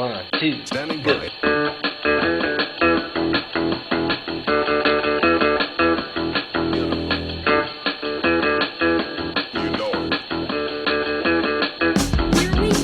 1, 2, Standing go. by. You know it. Here we go.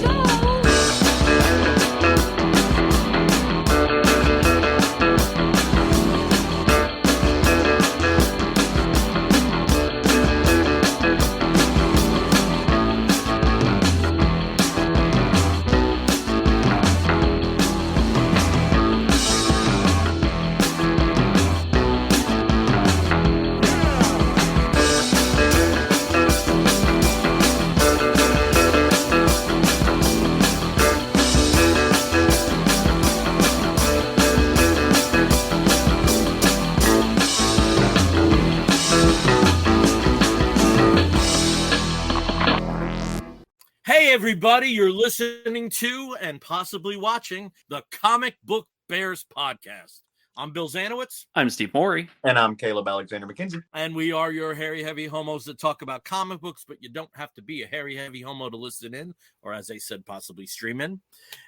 Hey, everybody, you're listening to and possibly watching the Comic Book Bears podcast. I'm Bill Zanowitz, I'm Steve Morey. And I'm Caleb Alexander McKenzie. and we are your hairy, heavy homos that talk about comic books, but you don't have to be a hairy, heavy homo to listen in, or as I said, possibly stream in.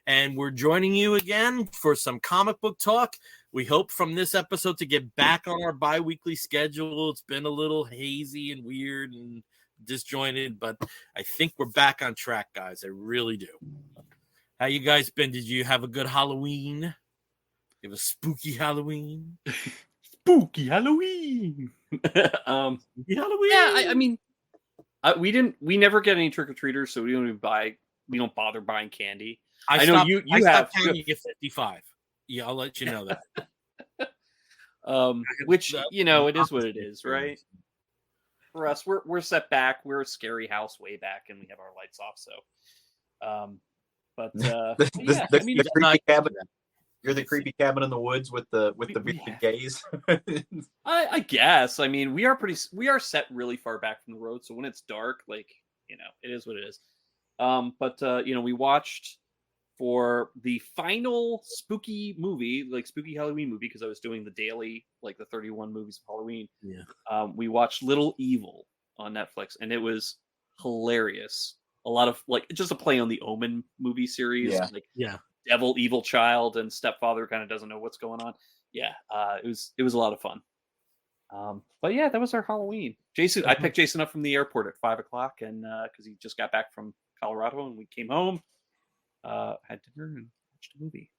And we're joining you again for some comic book talk. We hope from this episode to get back on our bi-weekly schedule. It's been a little hazy and weird and disjointed, but I think we're back on track, guys. I really do. How you guys been? Did you have a good Halloween? You have a spooky Halloween? Spooky Halloween. Spooky Halloween? Yeah, I mean, we never get any trick or treaters, so we don't bother buying candy. I know you I have stopped counting at 55. Yeah, I'll let you know that. which it is what it is, right? For us, we're set back. We're a scary house way back, and we have our lights off. So, The creepy cabin. You're the creepy cabin in the woods with the bearded gaze. I guess. I mean, we are set really far back from the road, so when it's dark, it is what it is. We watched for the final spooky movie, spooky Halloween movie, because I was doing the daily, the 31 movies of Halloween. Yeah. We watched Little Evil on Netflix, and it was hilarious. A lot of just a play on the Omen movie series. Yeah. Devil, evil child, and stepfather kind of doesn't know what's going on. Yeah, it was a lot of fun. But yeah, that was our Halloween. Jason, I picked Jason up from the airport at 5:00, and because he just got back from Colorado, and we came home, had dinner, and watched a movie.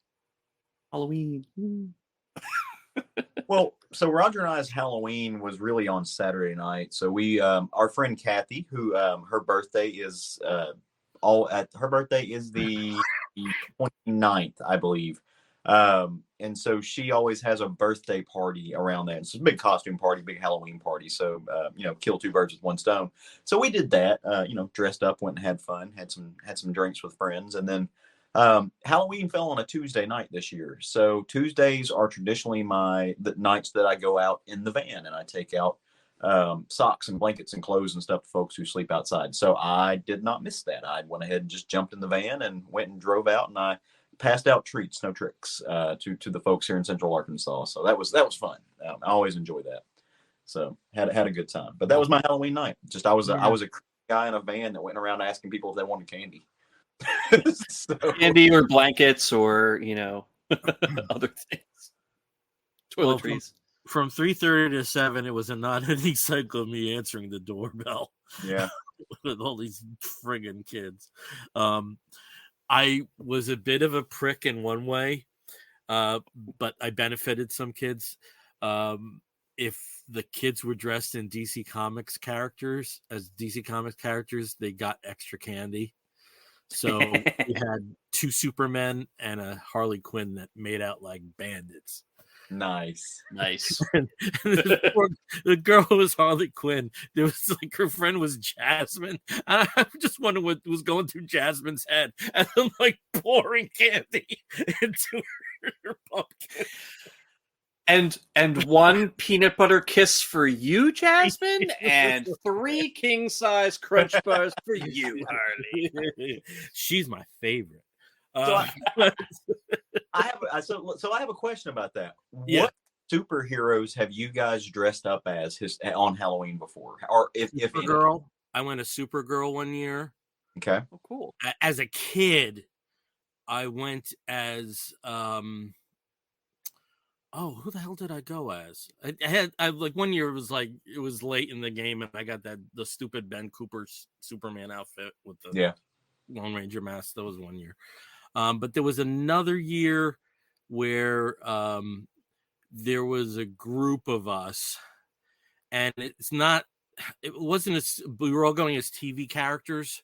Halloween. Well, so Roger and I's Halloween was really on Saturday night. So we, our friend Kathy, who her birthday is the 29th, I believe. And so she always has a birthday party around that. It's a big costume party, big Halloween party. So, kill two birds with one stone. So we did that, dressed up, went and had fun, had some drinks with friends. And then Halloween fell on a Tuesday night this year. So Tuesdays are traditionally the nights that I go out in the van and I take out socks and blankets and clothes and stuff to folks who sleep outside. So I did not miss that. I went ahead and just jumped in the van and went and drove out, and I passed out treats, no tricks, to the folks here in Central Arkansas. So that was fun. I always enjoy that. So had a good time. But that was my Halloween night. Just I was a guy in a van that went around asking people if they wanted candy. Candy or blankets or other things. Toiletries. From 3:30 to 7, it was a non-ending cycle of me answering the doorbell. Yeah. With all these friggin' kids. I was a bit of a prick in one way, but I benefited some kids. If the kids were dressed in DC Comics characters, they got extra candy. So we had 2 Supermen and a Harley Quinn that made out like bandits. Nice. And the girl was Harley Quinn. There was her friend was Jasmine. And I'm just wondering what was going through Jasmine's head. And I'm pouring candy into her pumpkin. And 1 peanut butter kiss for you, Jasmine, and 3 king size crunch bars for you, Harley. She's my favorite. I have a question about that. Yeah. What superheroes have you guys dressed up as on Halloween before? Or if Supergirl. I went a Supergirl one year. Okay. Oh, cool. As a kid, I went as who the hell did I go as? I like one year it was late in the game and I got the stupid Ben Cooper's Superman outfit with the Lone Ranger mask. That was one year. But there was another year where there was a group of us, and it wasn't as, we were all going as TV characters,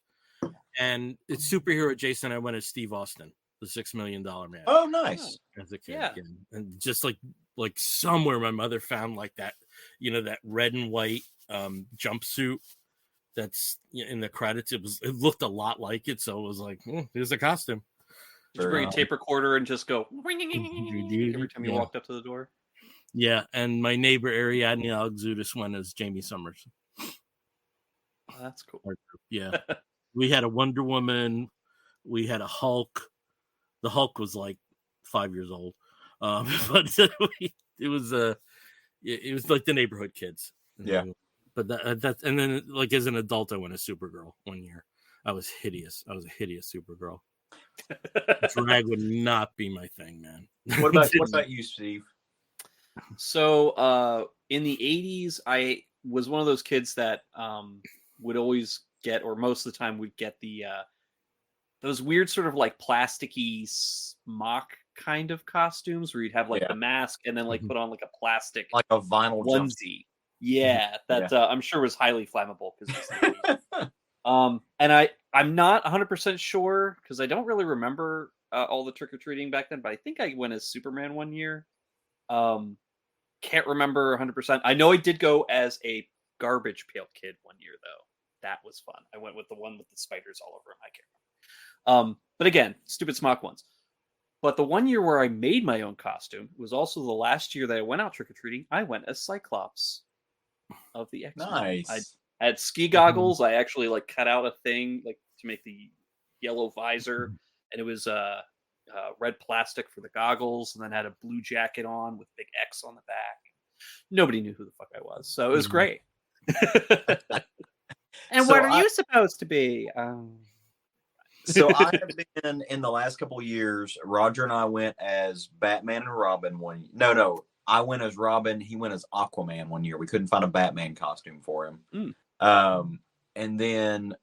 and it's superhero Jason. I went as Steve Austin, the $6 Million Man. Oh, nice. As a kid, and just like somewhere my mother found like that, that red and white jumpsuit that's in the credits. It looked a lot like it, so it was like, here's a costume. Did you bring a tape recorder and just go every time you walked up to the door? Yeah, and my neighbor Ariadne Alexudis went as Jamie Summers. Oh, that's cool. Yeah. We had a Wonder Woman. We had a Hulk. The Hulk was like 5 years old. But it was like the neighborhood kids. Yeah. But that's, and then like as an adult, I went as Supergirl one year. I was hideous. I was a hideous Supergirl. Drag would not be my thing, man. What about you, Steve? So in the 80s, I was one of those kids that would always get, or most of the time would get those weird sort of like plasticky smock kind of costumes where you'd have like the mask and then like put on like a plastic, like a vinyl onesie. Yeah, that I'm sure was highly flammable because and I'm not 100% sure because I don't really remember all the trick-or-treating back then, but I think I went as Superman one year. Can't remember 100%. I know I did go as a Garbage Pail Kid one year though. That was fun. I went with the one with the spiders all over him. I can't remember. But again, stupid smock ones. But the one year where I made my own costume was also the last year that I went out trick-or-treating. I went as Cyclops of the X-Men. Nice. I had ski goggles. I actually like cut out a thing like to make the yellow visor, and it was red plastic for the goggles, and then had a blue jacket on with big X on the back. Nobody knew who the fuck I was, so it was great. And so what are you supposed to be? So I have been in the last couple of years. Roger and I went as Batman and Robin one. No, I went as Robin. He went as Aquaman one year. We couldn't find a Batman costume for him. And then,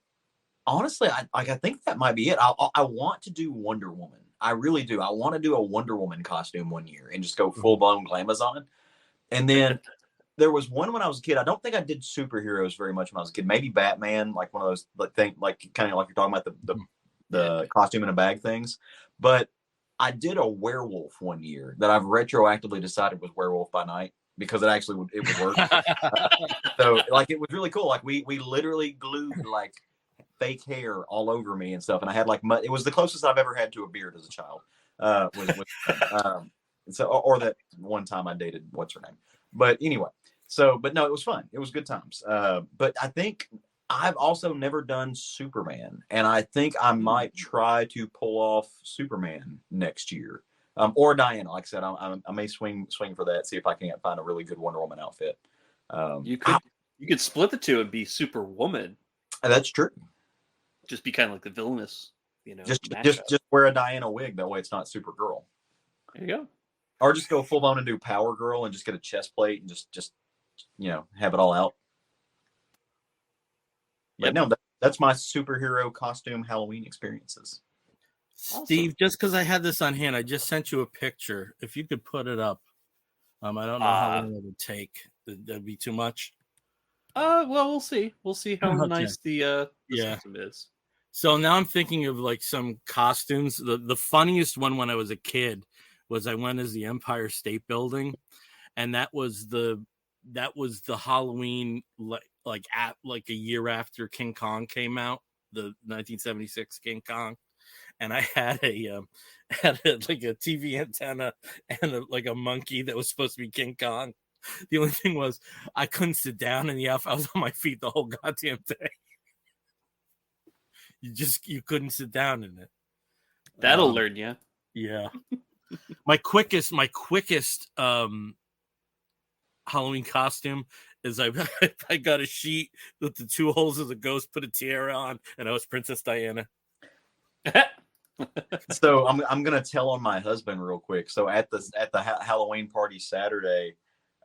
honestly, I think that might be it. I want to do Wonder Woman. I really do. I want to do a Wonder Woman costume one year and just go full blown Glamazon. And then there was one when I was a kid. I don't think I did superheroes very much when I was a kid. Maybe Batman, like one of those like kind of like you're talking about the costume in a bag things. But I did a werewolf one year that I've retroactively decided was Werewolf by Night because it would work. So like it was really cool. Like we literally glued like fake hair all over me and stuff, and I had like mud. It was the closest I've ever had to a beard as a child. So or that one time I dated what's her name. But anyway, but no, it was fun. It was good times. But I think I've also never done Superman, and I think I might try to pull off Superman next year, or Diana. Like I said, I may swing for that. See if I can't find a really good Wonder Woman outfit. You could split the two and be Superwoman. That's true. Just be kind of like the villainous, Just wear a Diana wig. That way, it's not Supergirl. There you go. Or just go full on and do Power Girl and just get a chest plate and just have it all out. But no, that's my superhero costume Halloween experiences. Steve, awesome. Just because I had this on hand, I just sent you a picture. If you could put it up, I don't know how long it would take. That'd be too much. Well, we'll see. We'll see how nice the system is. So now I'm thinking of like some costumes. The funniest one when I was a kid was I went as the Empire State Building, and that was the Halloween like a year after King Kong came out, the 1976 King Kong, and I had like a TV antenna and like a monkey that was supposed to be King Kong. The only thing was I couldn't sit down in the outfit. I was on my feet the whole goddamn day. You couldn't sit down in it. That'll learn you. Yeah. My quickest Halloween costume is I got a sheet with the two holes of the ghost, put a tiara on, and I was Princess Diana. So I'm gonna tell on my husband real quick. So at the Halloween party Saturday,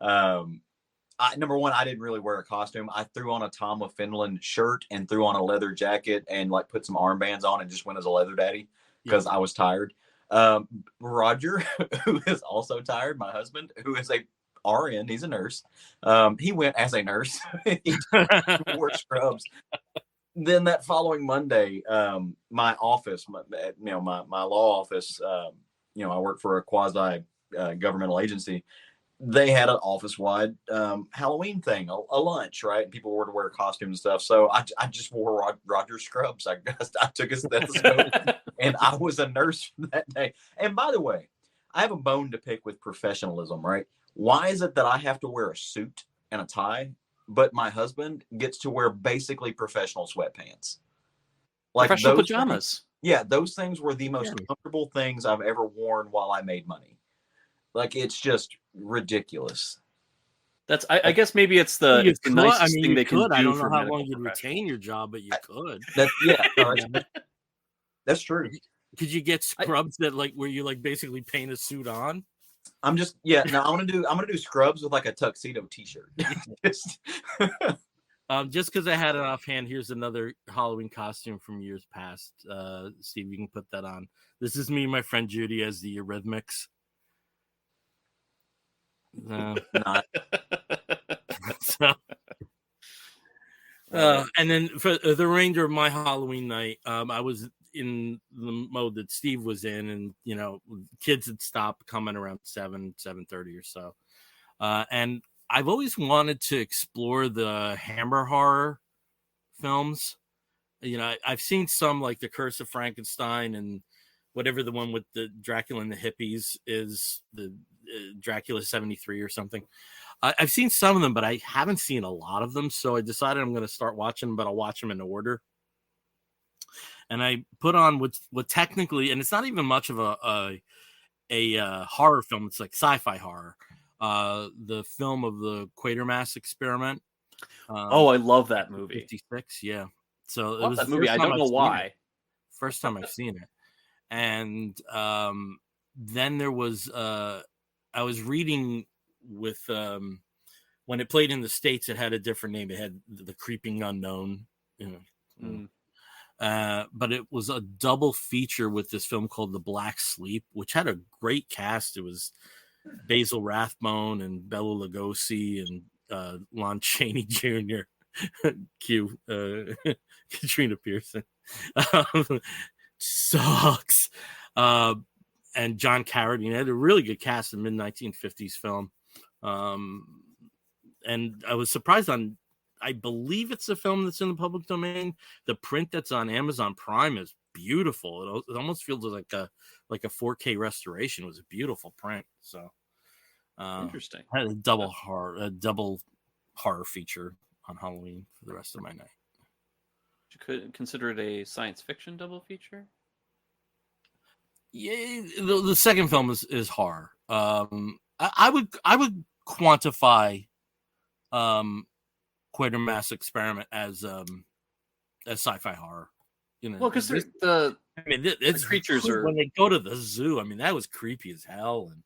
number one, I didn't really wear a costume. I threw on a Tom of Finland shirt and threw on a leather jacket and like put some armbands on and just went as a leather daddy because I was tired. Roger, who is also tired, my husband, who is a RN, he's a nurse. He went as a nurse. He wore scrubs. Then that following Monday, my office, my law office, I work for a quasi governmental agency. They had an office-wide Halloween thing, a lunch, right? People were to wear costumes and stuff. So I just wore Roger's scrubs. I took a stethoscope, and I was a nurse that day. And by the way, I have a bone to pick with professionalism, right? Why is it that I have to wear a suit and a tie, but my husband gets to wear basically professional sweatpants? Like professional those pajamas. those things were the most comfortable things I've ever worn while I made money. Like, it's just ridiculous. That's I guess maybe it's the nicest thing they can do. I don't know how long you'd retain your job, but you could. That's true. Could you get scrubs that like where you like basically paint a suit on? I'm gonna do scrubs with like a tuxedo t-shirt. Just because I had it offhand, here's another Halloween costume from years past. Steve, you can put that on. This is me and my friend Judy as the Eurythmics. Not. And then for the remainder of my Halloween night, I was in the mode that Steve was in, and kids had stopped coming around 7:30 or so. And I've always wanted to explore the Hammer horror films. I've seen some like The Curse of Frankenstein and whatever the one with the Dracula and the hippies is, the Dracula 73 or something. I've seen some of them, but I haven't seen a lot of them. So I decided I'm going to start watching them, but I'll watch them in order. And I put on what technically, and it's not even much of a horror film. It's like sci-fi horror. The film of the Quatermass Experiment. I love that movie. 56, yeah. So it was that movie. I don't know why. First time I've seen it. And then there was I was reading with when it played in the States, it had a different name. It had The Creeping Unknown, but it was a double feature with this film called The Black Sleep, which had a great cast. It was Basil Rathbone and Bela Lugosi and Lon Chaney Jr. Q Katrina Pearson. Sucks. And John Carradine had a really good cast in mid-1950s film. And I was surprised I believe it's a film that's in the public domain. The print that's on Amazon Prime is beautiful. It almost feels like a 4K restoration. It was a beautiful print. So interesting. I had a double horror feature on Halloween for the rest of my night. You could consider it a science fiction double feature. Yeah, the second film is horror. I would quantify Quatermass Experiment as sci-fi horror. Well, because it's the creatures are when they go to the zoo. I mean, that was creepy as hell, and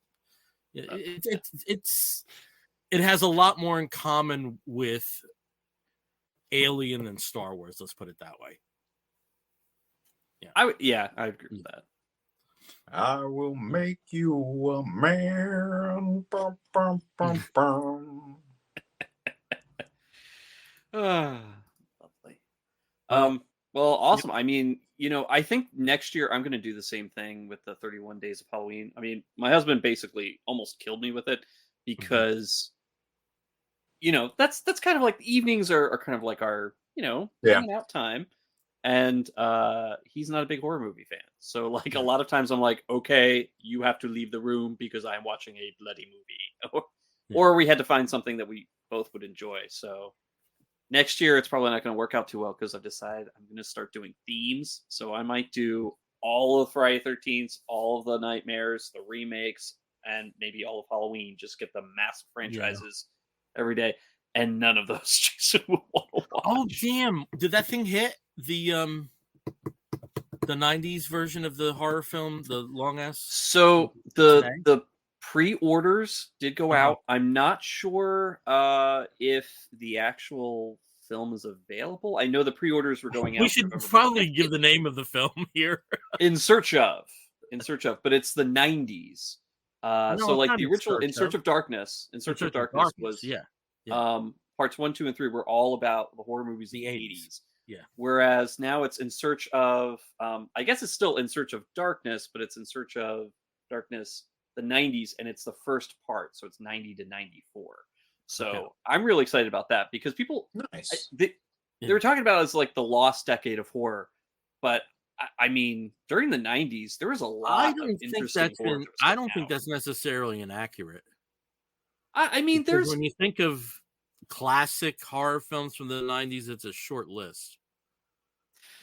it has a lot more in common with Alien than Star Wars. Let's put it that way. Yeah, I agree with that. I will make you a man. Bum, bum, bum, bum. Lovely. Well, awesome. I mean, I think next year I'm going to do the same thing with the 31 Days of Halloween. I mean, my husband basically almost killed me with it because, that's kind of like the evenings are kind of like our, hanging out time. And he's not a big horror movie fan. So like a lot of times I'm like, okay, you have to leave the room because I'm watching a bloody movie. Or we had to find something that we both would enjoy. So next year it's probably not going to work out too well because I've decided I'm going to start doing themes. So I might do all of Friday 13th, all of the Nightmares, the remakes, and maybe all of Halloween. Just get the massive franchises every day. And none of those Jason would want to watch. Oh, damn. Did that thing hit? the 90s version of the horror film, the long ass? So the pre-orders did go Uh-huh. out. I'm not sure if the actual film is available. I know the pre-orders were going out. We should probably give the name of the film here. In Search of, but it's the 90s. No, So like not the original In Search of Darkness, was yeah. parts 1, 2, and 3 were all about the horror movies in the 80s. Yeah. Whereas now it's In Search of, I guess it's still In Search of Darkness, but it's In Search of Darkness, the 90s, and it's the first part, so it's 90 to 94. So I'm really excited about that because people, they were talking about it as like the lost decade of horror, but I mean, during the 90s, there was a lot of interesting horror. I don't think that's necessarily inaccurate. I mean, because when you think of classic horror films from the 90s, it's a short list.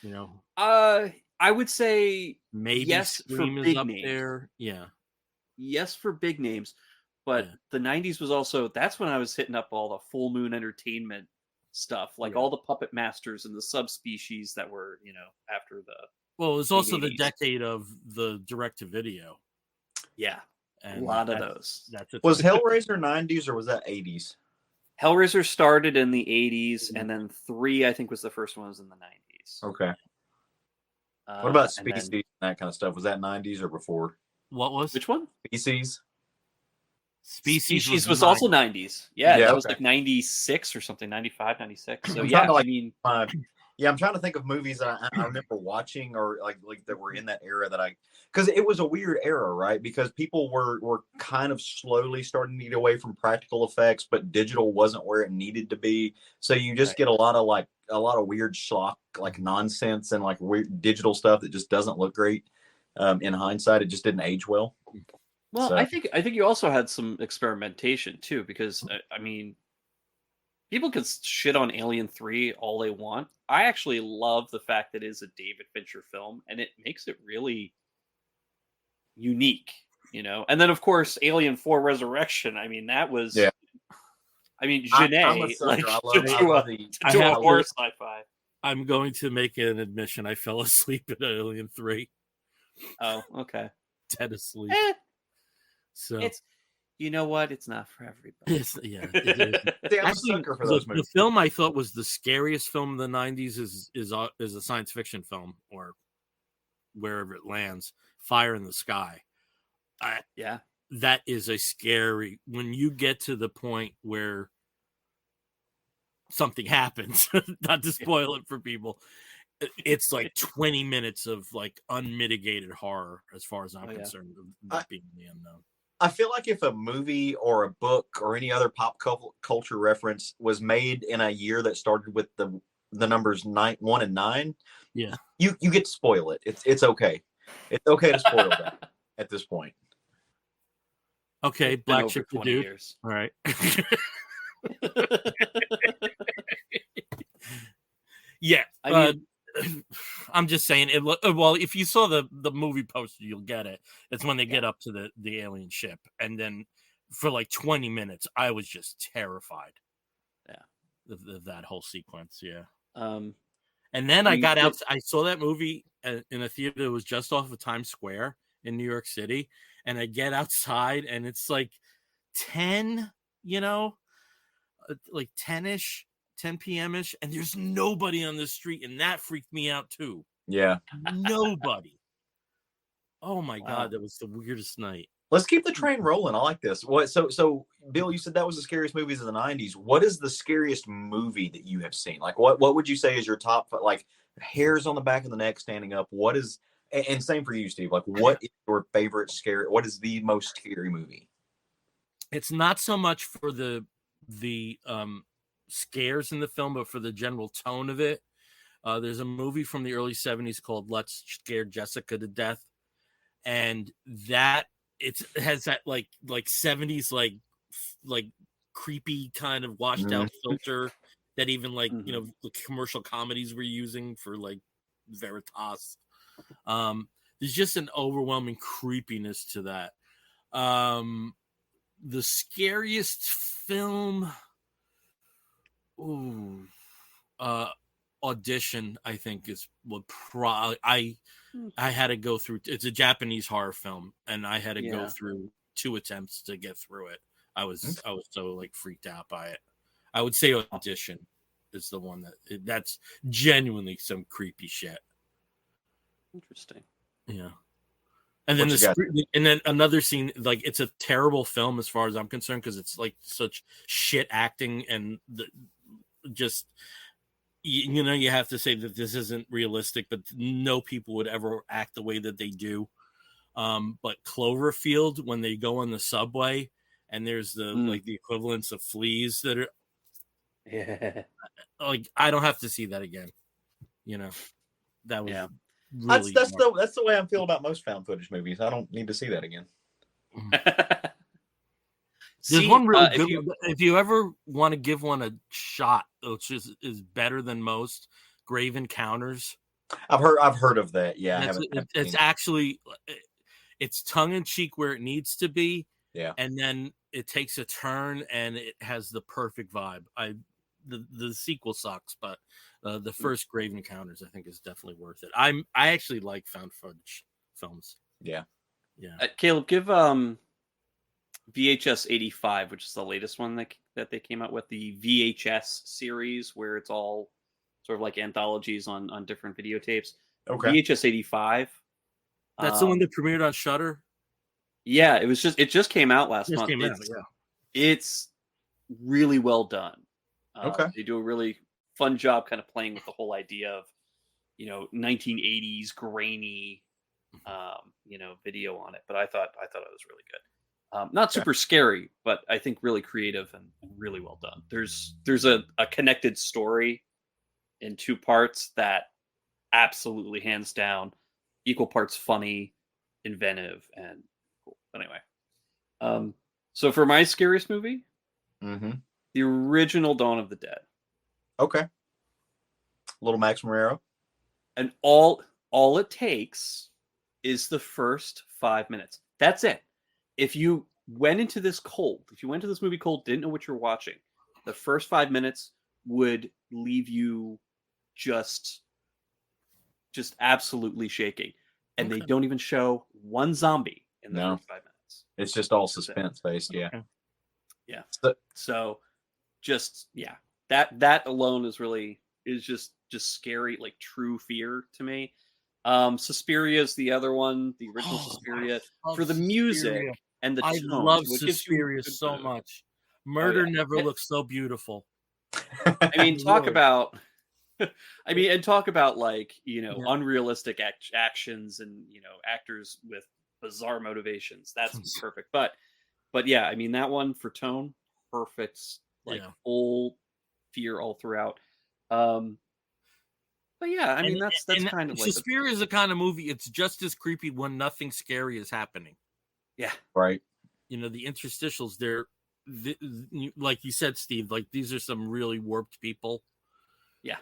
You know, I would say maybe yes Scream for is big up names. there. Yeah. Yes for big names, but the 90s was also, that's when I was hitting up all the Full Moon Entertainment stuff, like all the Puppet Masters and the subspecies that were, you know, after the. Well, it was also the decade of the direct-to-video. Yeah, and a lot of those. Was Hellraiser 90s or was that 80s? Hellraiser started in the 80s, and then 3, I think, was the first one, was in the 90s. Okay. What about Species and that kind of stuff? Was that 90s or before? What was? Which one? Species. Species was also 90s. Yeah, that was like 96 or something, 95, 96. So yeah, I mean, I'm trying to think of movies that I remember watching or like that were in that era because it was a weird era, right? Because people were kind of slowly starting to get away from practical effects, but digital wasn't where it needed to be. So you just get a lot of weird schlock, like nonsense and like weird digital stuff that just doesn't look great. In hindsight, it just didn't age well. Well, so. I think you also had some experimentation too, because I mean, people can shit on Alien 3 all they want. I actually love the fact that it is a David Fincher film, and it makes it really unique, you know. And then, of course, Alien 4 Resurrection. I mean, that was. Yeah. I mean, Janae, like to a horror sci-fi. I'm going to make an admission. I fell asleep at Alien 3. Oh, okay. Dead asleep. So it's, you know what? It's not for everybody. Actually, the film I thought was the scariest film of the 90s is a science fiction film, or wherever it lands. Fire in the Sky. That is a scary, when you get to the point where something happens, not to spoil it for people. It's like 20 minutes of like unmitigated horror as far as I'm concerned, of that being the unknown. I feel like if a movie or a book or any other pop culture reference was made in a year that started with the numbers 1 and 9, you get to spoil it. It's okay. It's okay to spoil that at this point. Okay, Black Ship the Dude. Years. All right. Yeah, I mean, I'm just saying. Well, if you saw the movie poster, you'll get it. It's when they get up to the alien ship, and then for like 20 minutes, I was just terrified. Yeah, of that whole sequence. Yeah. And then I got out. I saw that movie in a theater that was just off of Times Square in New York City, and I get outside, and it's like 10, like 10-ish. 10 p.m.-ish, and there's nobody on the street, and that freaked me out too. Yeah. Nobody. Oh my God, that was the weirdest night. Let's keep the train rolling. I like this. So Bill, you said that was the scariest movies of the 90s. What is the scariest movie that you have seen? Like what would you say is your top, like hairs on the back of the neck standing up? What is, and same for you, Steve, like what is your favorite scary, what is the most scary movie? It's not so much for the scares in the film, but for the general tone of it. There's a movie from the early 70s called Let's Scare Jessica to Death, and that it has that like 70s like creepy kind of washed out filter that even like the commercial comedies were using for like Veritas. There's just an overwhelming creepiness to that. The scariest film, Audition, I think, is what I had to go through. It's a Japanese horror film, and I had to go Yeah. through 2 attempts to get through it. I was so like freaked out by it. I would say Audition is the one that's genuinely some creepy shit. Interesting. Yeah. And then another scene, like it's a terrible film as far as I'm concerned because it's like such shit acting and just you have to say that this isn't realistic, but no people would ever act the way that they do. But Cloverfield, when they go on the subway and there's the equivalents of fleas that are like I don't have to see that again. That was really that's the way I feel about most found footage movies. I don't need to see that again. There's one really good one. If you ever want to give one a shot, which is better than most, Grave Encounters. I've heard of that. Yeah, it's actually it's tongue in cheek where it needs to be. Yeah, and then it takes a turn and it has the perfect vibe. The sequel sucks, but the first Grave Encounters I think is definitely worth it. I actually like found footage films. Yeah. Caleb, give VHS 85, which is the latest one that they came out with, the VHS series where it's all sort of like anthologies on different videotapes. Okay. VHS 85. That's the one that premiered on Shudder. Yeah, it just came out last month. It's really well done. Okay. They do a really fun job kind of playing with the whole idea of 1980s grainy video on it, but I thought it was really good. Not super scary, but I think really creative and really well done. There's a connected story in 2 parts that absolutely hands down equal parts funny, inventive, and cool. Anyway, so for my scariest movie, the original Dawn of the Dead. Okay. Little Max Marrero. And all it takes is the first 5 minutes. That's it. If you went into this movie cold, didn't know what you're watching, the first 5 minutes would leave you just absolutely shaking. And they don't even show one zombie in the first 5 minutes. It's just all suspense based. Yeah. Okay. Yeah. So that alone is just scary, like true fear to me. Suspiria is the other one, the original Suspiria, for the music and the tones. I love Suspiria so much. Murder never looks so beautiful. I mean, talk about like, unrealistic actions and, actors with bizarre motivations. That's perfect. But yeah, I mean, that one for tone, perfect, like full fear all throughout. But yeah, I mean, that's kind of like Suspiria is the kind of movie. It's just as creepy when nothing scary is happening. Yeah, right. The interstitials, they're like you said, Steve. Like these are some really warped people. Yeah.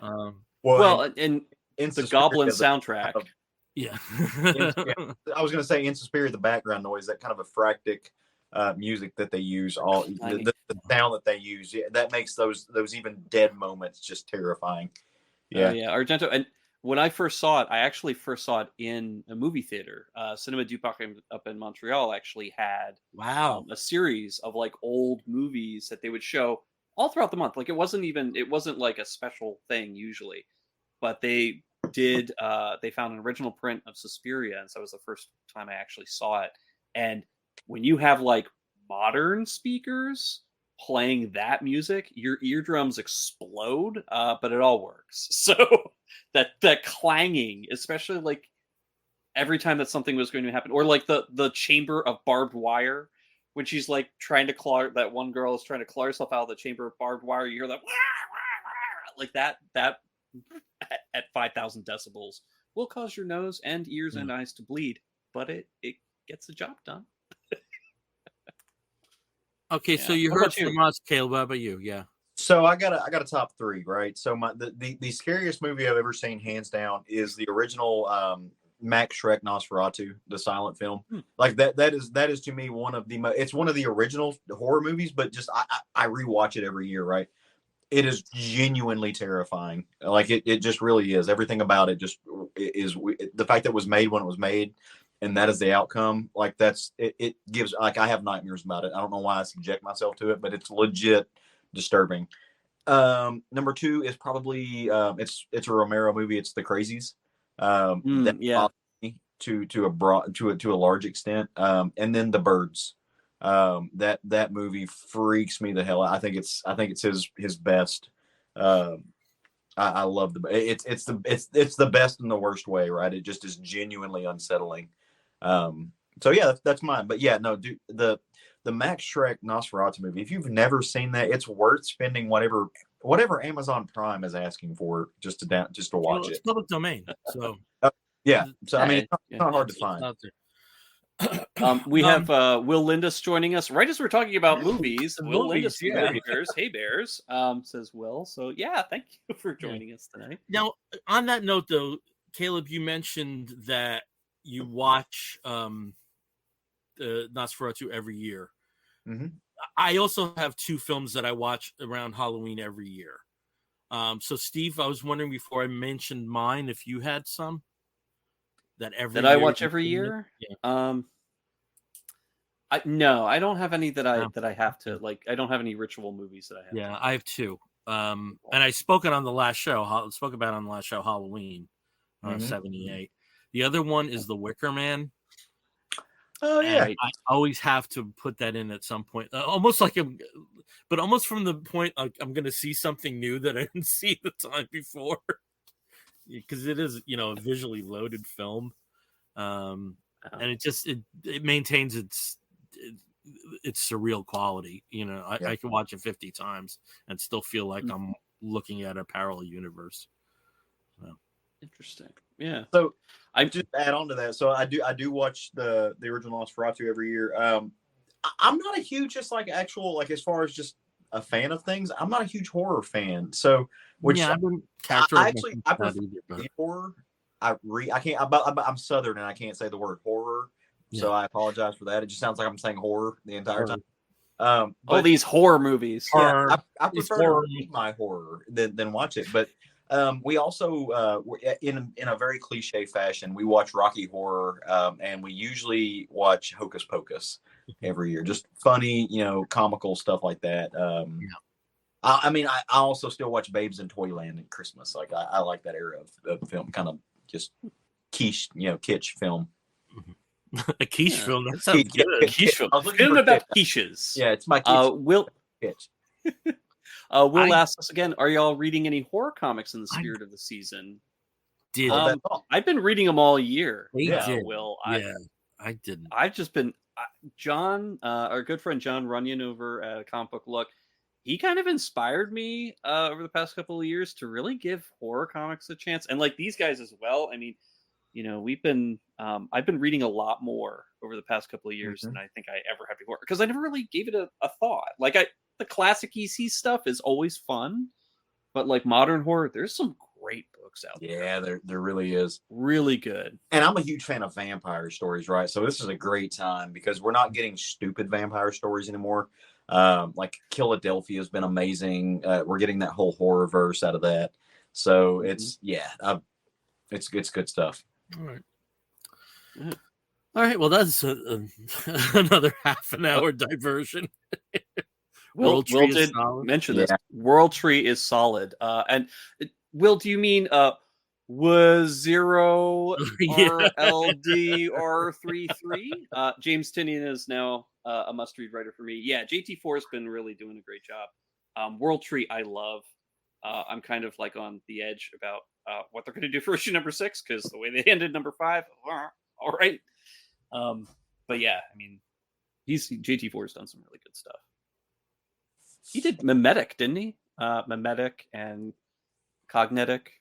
Well, and the Goblin soundtrack. I was going to say in Suspiria, the background noise, that kind of fractic music that they use, the sound that they use, that makes those even dead moments just terrifying. Argento. And when I first saw it, I actually first saw it in a movie theater. Cinema du Parc up in Montreal actually had a series of like old movies that they would show all throughout the month. Like it wasn't like a special thing usually, but they did. They found an original print of Suspiria, and so it was the first time I actually saw it. And when you have like modern speakers playing that music, your eardrums explode, but it all works. So that clanging, especially like every time that something was going to happen, or like the chamber of barbed wire when she's like trying to claw, that one girl is trying to claw herself out of the chamber of barbed wire, you hear that like that at 5,000 decibels will cause your nose and ears and eyes to bleed, but it gets the job done. Okay, so you heard from us, Caleb. How about you? Yeah. So I got a top 3, right? So the scariest movie I've ever seen, hands down, is the original Max Schreck Nosferatu, the silent film. Like that is to me one of the it's one of the original horror movies, but just I rewatch it every year, right? It is genuinely terrifying. Like it just really is. Everything about it just is the fact that it was made when it was made, and that is the outcome. Like it gives, like, I have nightmares about it. I don't know why I subject myself to it, but it's legit disturbing. Number two is probably it's a Romero movie. It's The Crazies. That bothered me to a large extent. And then The Birds. That movie freaks me the hell out. I think it's his best. I love it's the best in the worst way, right? It just is genuinely unsettling. So yeah, that's mine. But yeah, no, dude, the Max Schreck Nosferatu movie, if you've never seen that, it's worth spending whatever Amazon Prime is asking for just to watch it. It's public domain, so yeah. So I mean, it's not hard to find. We have Will Lindis joining us right as we're talking about movies. Will movies, Lindis, yeah. Bears, hey Bears, says Will. So yeah, thank you for joining us tonight. Now, on that note, though, Caleb, you mentioned that you watch Nosferatu every year. Mm-hmm. I also have two films that I watch around Halloween every year. So, Steve, I was wondering before I mentioned mine if you had some that I watch every year. Yeah. No, I don't have any that I have to like. I don't have any ritual movies that I have. Yeah, I have two. And I spoke about it on the last show, Halloween, 78. The other one is The Wicker Man. Oh yeah, I always have to put that in at some point, almost from the point like I'm going to see something new that I didn't see the time before, because it is, a visually loaded film, and it maintains its surreal quality. I can watch it 50 times and still feel like I'm looking at a parallel universe. So. Interesting. Yeah. So I just add on to that. So I do watch the original Nosferatu every year. I'm not a huge, just like actual, like as far as just a fan of things, I'm not a huge horror fan. So I prefer horror. I'm Southern and I can't say the word horror. Yeah. So I apologize for that. It just sounds like I'm saying horror the entire time. All these horror movies. Yeah, I prefer to read my horror than watch it. But we also, in a very cliche fashion, we watch Rocky Horror, and we usually watch Hocus Pocus every year. Just funny, comical stuff like that. I also still watch Babes in Toyland at Christmas. Like I like that era of film, kind of just kitsch film. A quiche film. That sounds good. Quiche film. Film about quiches. Yeah, it's my kitsch. Will ask us again, are y'all reading any horror comics in the spirit of the season? I've been reading them all year. Will. I didn't. I've just been John, our good friend John Runyon over at Comic Book Look. He kind of inspired me over the past couple of years to really give horror comics a chance, and like these guys as well. I mean, we've been I've been reading a lot more over the past couple of years than I think I ever have before, because I never really gave it a thought. Like the classic EC stuff is always fun, but like modern horror, there's some great books out there. Yeah, there really is. Really good. And I'm a huge fan of vampire stories, right? So this is a great time because we're not getting stupid vampire stories anymore. Like Philadelphia has been amazing. We're getting that whole horror verse out of that. So it's good stuff. All right. Yeah. All right. Well, that's another half an hour diversion. Will did mention this. World Tree is solid. And Will, do you mean was 0 RLD R33? James Tinian is now a must-read writer for me. Yeah, JT4 has been really doing a great job. World Tree, I love. I'm kind of like on the edge about what they're going to do for issue number 6, because the way they ended number 5, all right. But yeah, I mean, JT4 has done some really good stuff. He did Memetic, didn't he? Memetic and Cognetic.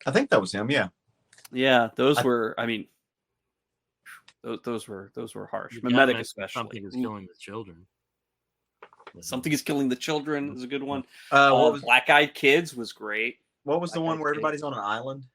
I think that was him. Yeah. Yeah, those were. I mean, those were harsh. Memetic, especially. Something is killing the children. Something is killing the children is a good one. Black Eyed Kids was great. What was the one where everybody's on an island?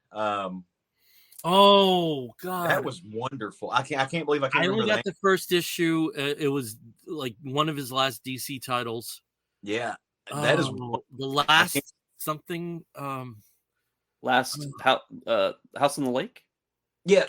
Oh God, that was wonderful. I can't believe I only got the first issue. It was like one of his last DC titles. Yeah, That is the last something. House on the Lake. Yeah.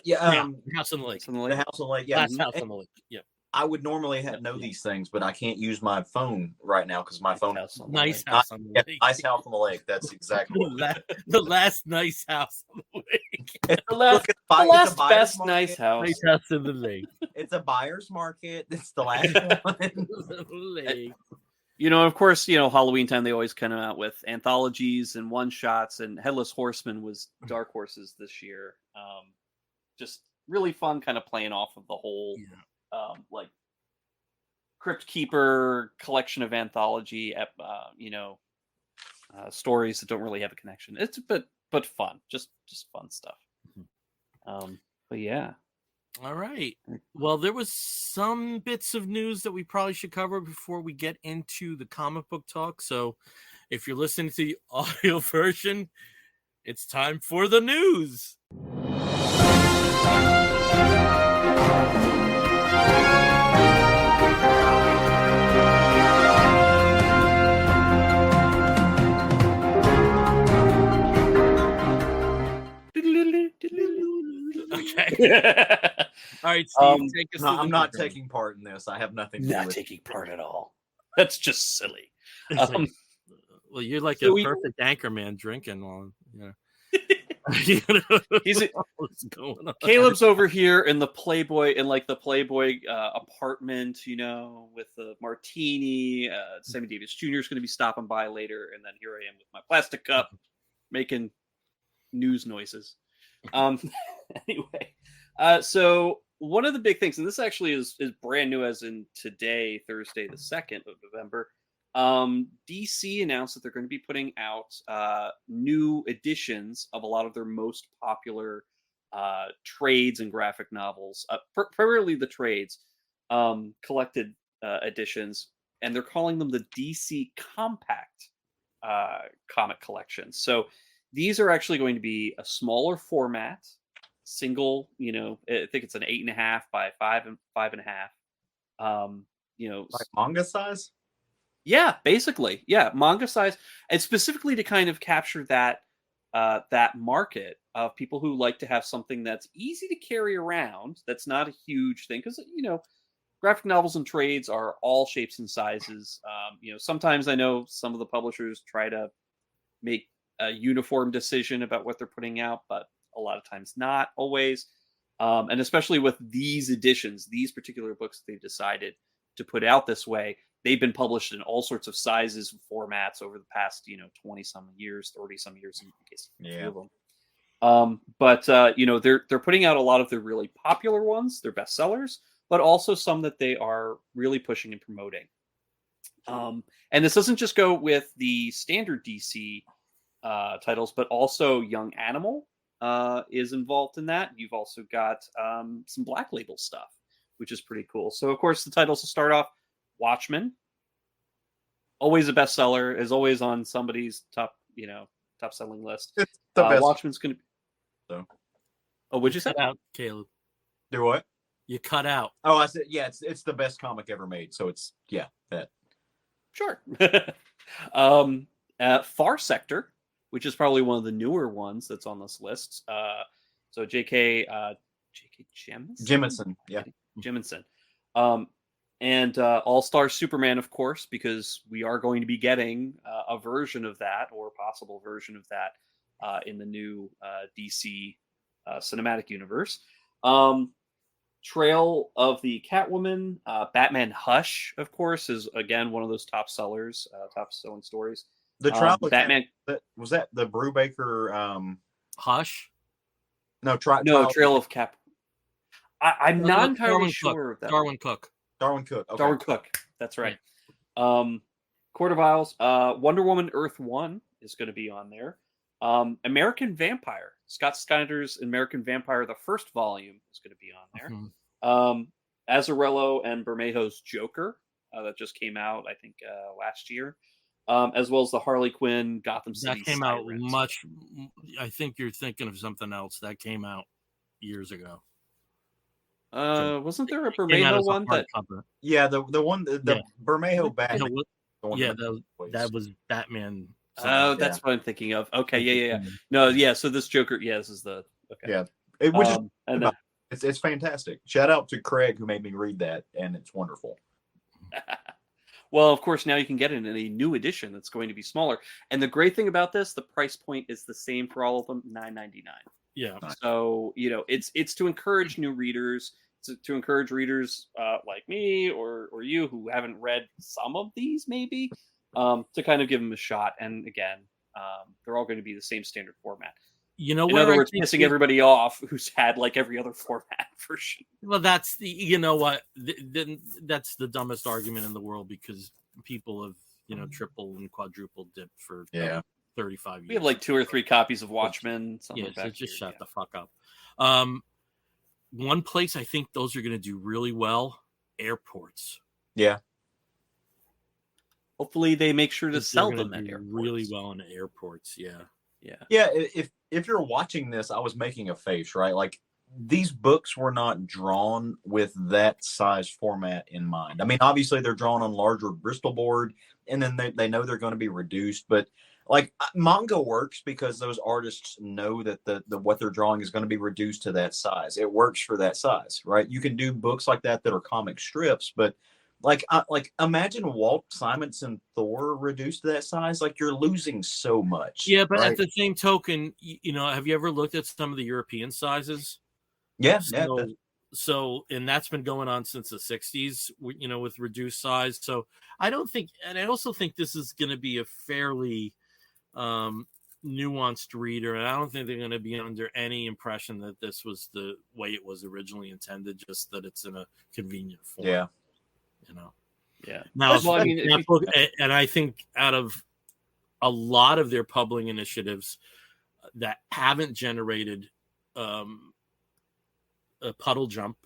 House on the Lake. House on the The Lake. House on the Lake. Yeah, Last House on the Lake. Yeah. I would normally know these things, but I can't use my phone right now because my phone. House on the Nice Lake. House on the Lake. Nice House on the Lake. That's exactly what. The last nice house on the lake. The last, the last best nice house. Nice house on the lake. It's a buyer's market. It's the last one. You know, of course, you know, Halloween time, they always come out with anthologies and one-shots, and Headless Horseman was Dark Horses this year. Just really fun kind of playing off of the whole, like, Crypt Keeper collection of anthology, stories that don't really have a connection. It's but fun, just fun stuff. But yeah. All right. Well, there was some bits of news that we probably should cover before we get into the comic book talk. So if you're listening to the audio version, it's time for the news. Okay. All right, Steve, take us to I'm not taking part in this. I have nothing to do Not with taking part at all. That's just silly. Well, you're like so a perfect anchorman drinking on. He's what's going on? Caleb's over here in the Playboy apartment, you know, with the martini. Sammy Davis Jr. is going to be stopping by later, and then here I am with my plastic cup, making news noises. Anyway, so one of the big things, and this actually is brand new, as in today, Thursday, the 2nd of November. DC announced that they're going to be putting out new editions of a lot of their most popular trades and graphic novels, primarily the trades, collected editions, and they're calling them the DC Compact comic collections. So these are actually going to be a smaller format, single, you know, I think it's an 8.5 by 5 and 5.5. You know, like manga size. Yeah, basically, yeah, manga size, and specifically to kind of capture that that market of people who like to have something that's easy to carry around, that's not a huge thing, because you know, graphic novels and trades are all shapes and sizes. You know, sometimes I know some of the publishers try to make a uniform decision about what they're putting out, but a lot of times not always. And especially with these editions, these particular books they've decided to put out this way, they've been published in all sorts of sizes and formats over the past, you know, 20 some years, 30 some years in case a few of them. But you know, they're putting out a lot of their really popular ones, their bestsellers, but also some that they are really pushing and promoting. And this doesn't just go with the standard DC titles, but also Young Animal is involved in that. You've also got some Black Label stuff, which is pretty cool. So, of course, the titles to start off: Watchmen, always a bestseller, is always on somebody's top selling list. It's the best. Watchmen's going to be. So. Oh, what'd you say? Cut out, Caleb. Do what? You cut out. Oh, I said, yeah, it's the best comic ever made. So it's, yeah, that. Sure. Far Sector, which is probably one of the newer ones that's on this list. So J.K. Jemisin, yeah. Jemisin. And All-Star Superman, of course, because we are going to be getting a version of that, or a possible version of that, in the new DC cinematic universe. Trail of the Catwoman. Batman Hush, of course, is, again, one of those top selling stories. The Trail of Batman. Was that the Brubaker? Hush? No, Trail of Cap. I'm not entirely sure of that. Darwin Cook. Okay. Darwin Cook. That's right. Court of Owls. Wonder Woman Earth 1 is going to be on there. American Vampire. Scott Snyder's American Vampire, the first volume, is going to be on there. Mm-hmm. Azzarello and Bermejo's Joker, that just came out, I think, last year. As well as the Harley Quinn Gotham City. That came out much. I think you're thinking of something else. That came out years ago. Wasn't there a Bermejo one that? Yeah, the one the Bermejo back Yeah, that was Batman. Oh, that's what I'm thinking of. Okay, yeah. No, yeah. So this Joker, this is the okay. Yeah, it's fantastic. Shout out to Craig who made me read that, and it's wonderful. Well, of course, now you can get it in a new edition that's going to be smaller. And the great thing about this, the price point is the same for all of them, $9.99. Yeah. So it's to encourage new readers, to encourage readers like me or you who haven't read some of these, maybe, to kind of give them a shot. And again, they're all going to be the same standard format. In other words, pissing everybody off who's had like every other format version. Well, that's that's the dumbest argument in the world, because people have triple and quadruple dipped for 35 years. We have like 2 or 3 copies of Watchmen. So just shut the fuck up. One place I think those are going to do really well: airports. Yeah. Hopefully, they make sure to sell them at airports. Really well in airports. Yeah. Yeah. If you're watching this, I was making a face, right? Like, these books were not drawn with that size format in mind. I mean, obviously they're drawn on larger Bristol board, and then they know they're going to be reduced. But like, manga works because those artists know that the what they're drawing is going to be reduced to that size. It works for that size, right? You can do books like that are comic strips, but like imagine Walt Simonson Thor reduced to that size. Like, you're losing so much. Yeah, but right? at the same token, have you ever looked at some of the European sizes? Yeah. So, and that's been going on since the 60s, with reduced size. So I don't think, and I also think this is going to be a fairly nuanced reader. And I don't think they're going to be under any impression that this was the way it was originally intended, just that it's in a convenient form. Yeah. Yeah. Now, and I think out of a lot of their publishing initiatives that haven't generated a puddle jump,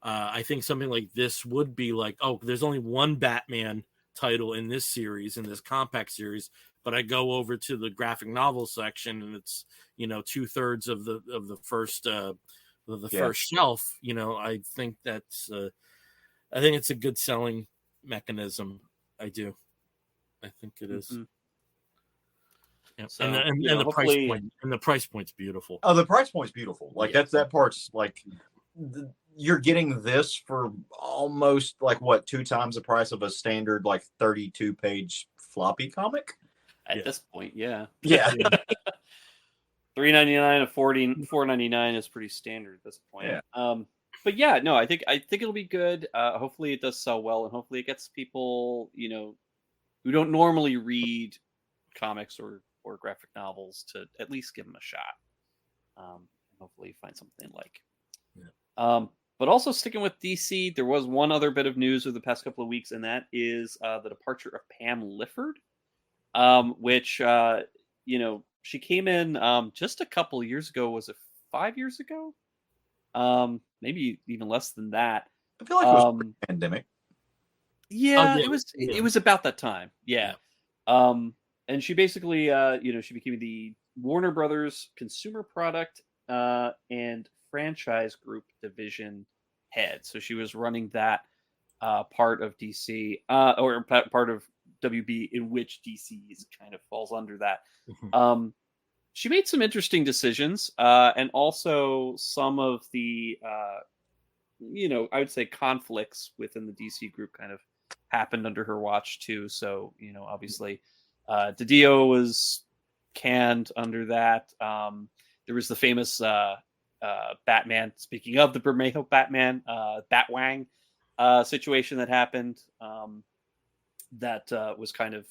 I think something like this would be like, oh, there's only one Batman title in this series, in this compact series, but I go over to the graphic novel section and it's 2/3 of the first first shelf. I think that's I think it's a good selling mechanism. I do. I think it is. Mm-hmm. Yeah. So, and the price point, and the price point's beautiful. Oh, the price point's beautiful. Like, that part's like, you're getting this for almost like 2 times the price of a standard like 32-page floppy comic at this point. Yeah. $3.99 to $4.99 is pretty standard at this point. Yeah. But yeah, no, I think it'll be good. Hopefully it does sell well, and hopefully it gets people, who don't normally read comics or graphic novels to at least give them a shot. Hopefully find something they like. Yeah. But also sticking with DC, there was one other bit of news over the past couple of weeks, and that is the departure of Pam Lifford, which she came in just a couple years ago. Was it 5 years ago? Maybe even less than that. I feel like it was pre-pandemic. Yeah, it was about that time. Yeah. And she basically, she became the Warner Brothers Consumer Product and Franchise Group Division head. So she was running that part of DC, or part of WB, in which DC kind of falls under that. Mm-hmm. She made some interesting decisions, and also some of the, I would say conflicts within the DC group kind of happened under her watch too. So, obviously, DiDio was canned under that. There was the famous Batman, speaking of the Bermejo Batman, Batwang situation that happened that was kind of,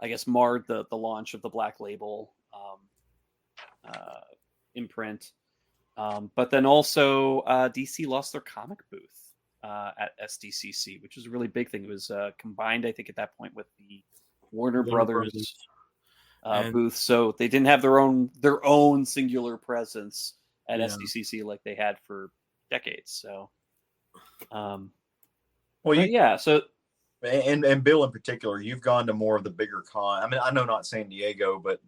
I guess, marred the launch of the Black Label imprint. But then also DC lost their comic booth at SDCC, which was a really big thing. It was combined, I think, at that point with the Warner Brothers booth, so they didn't have their own singular presence at SDCC like they had for decades. So, so and Bill in particular, you've gone to more of the bigger con. I mean, I know not San Diego, but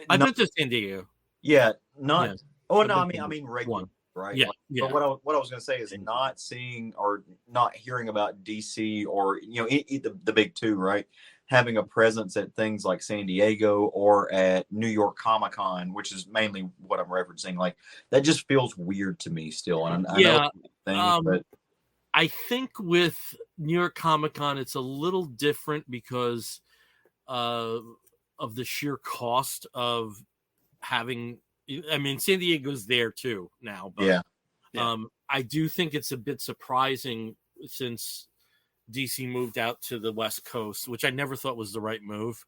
I've been to San Diego. Yeah, not. Yeah. Oh no, I mean regular. right? Yeah, Like, yeah. But what I was going to say is not seeing or not hearing about DC or the big two, right? Having a presence at things like San Diego or at New York Comic Con, which is mainly what I'm referencing. Like that just feels weird to me still, and I know Yeah. it's a thing, but I think with New York Comic Con, it's a little different because of the sheer cost of having. I mean, San Diego's there too now, but Yeah. I do think it's a bit surprising since DC moved out to the West Coast, which I never thought was the right move,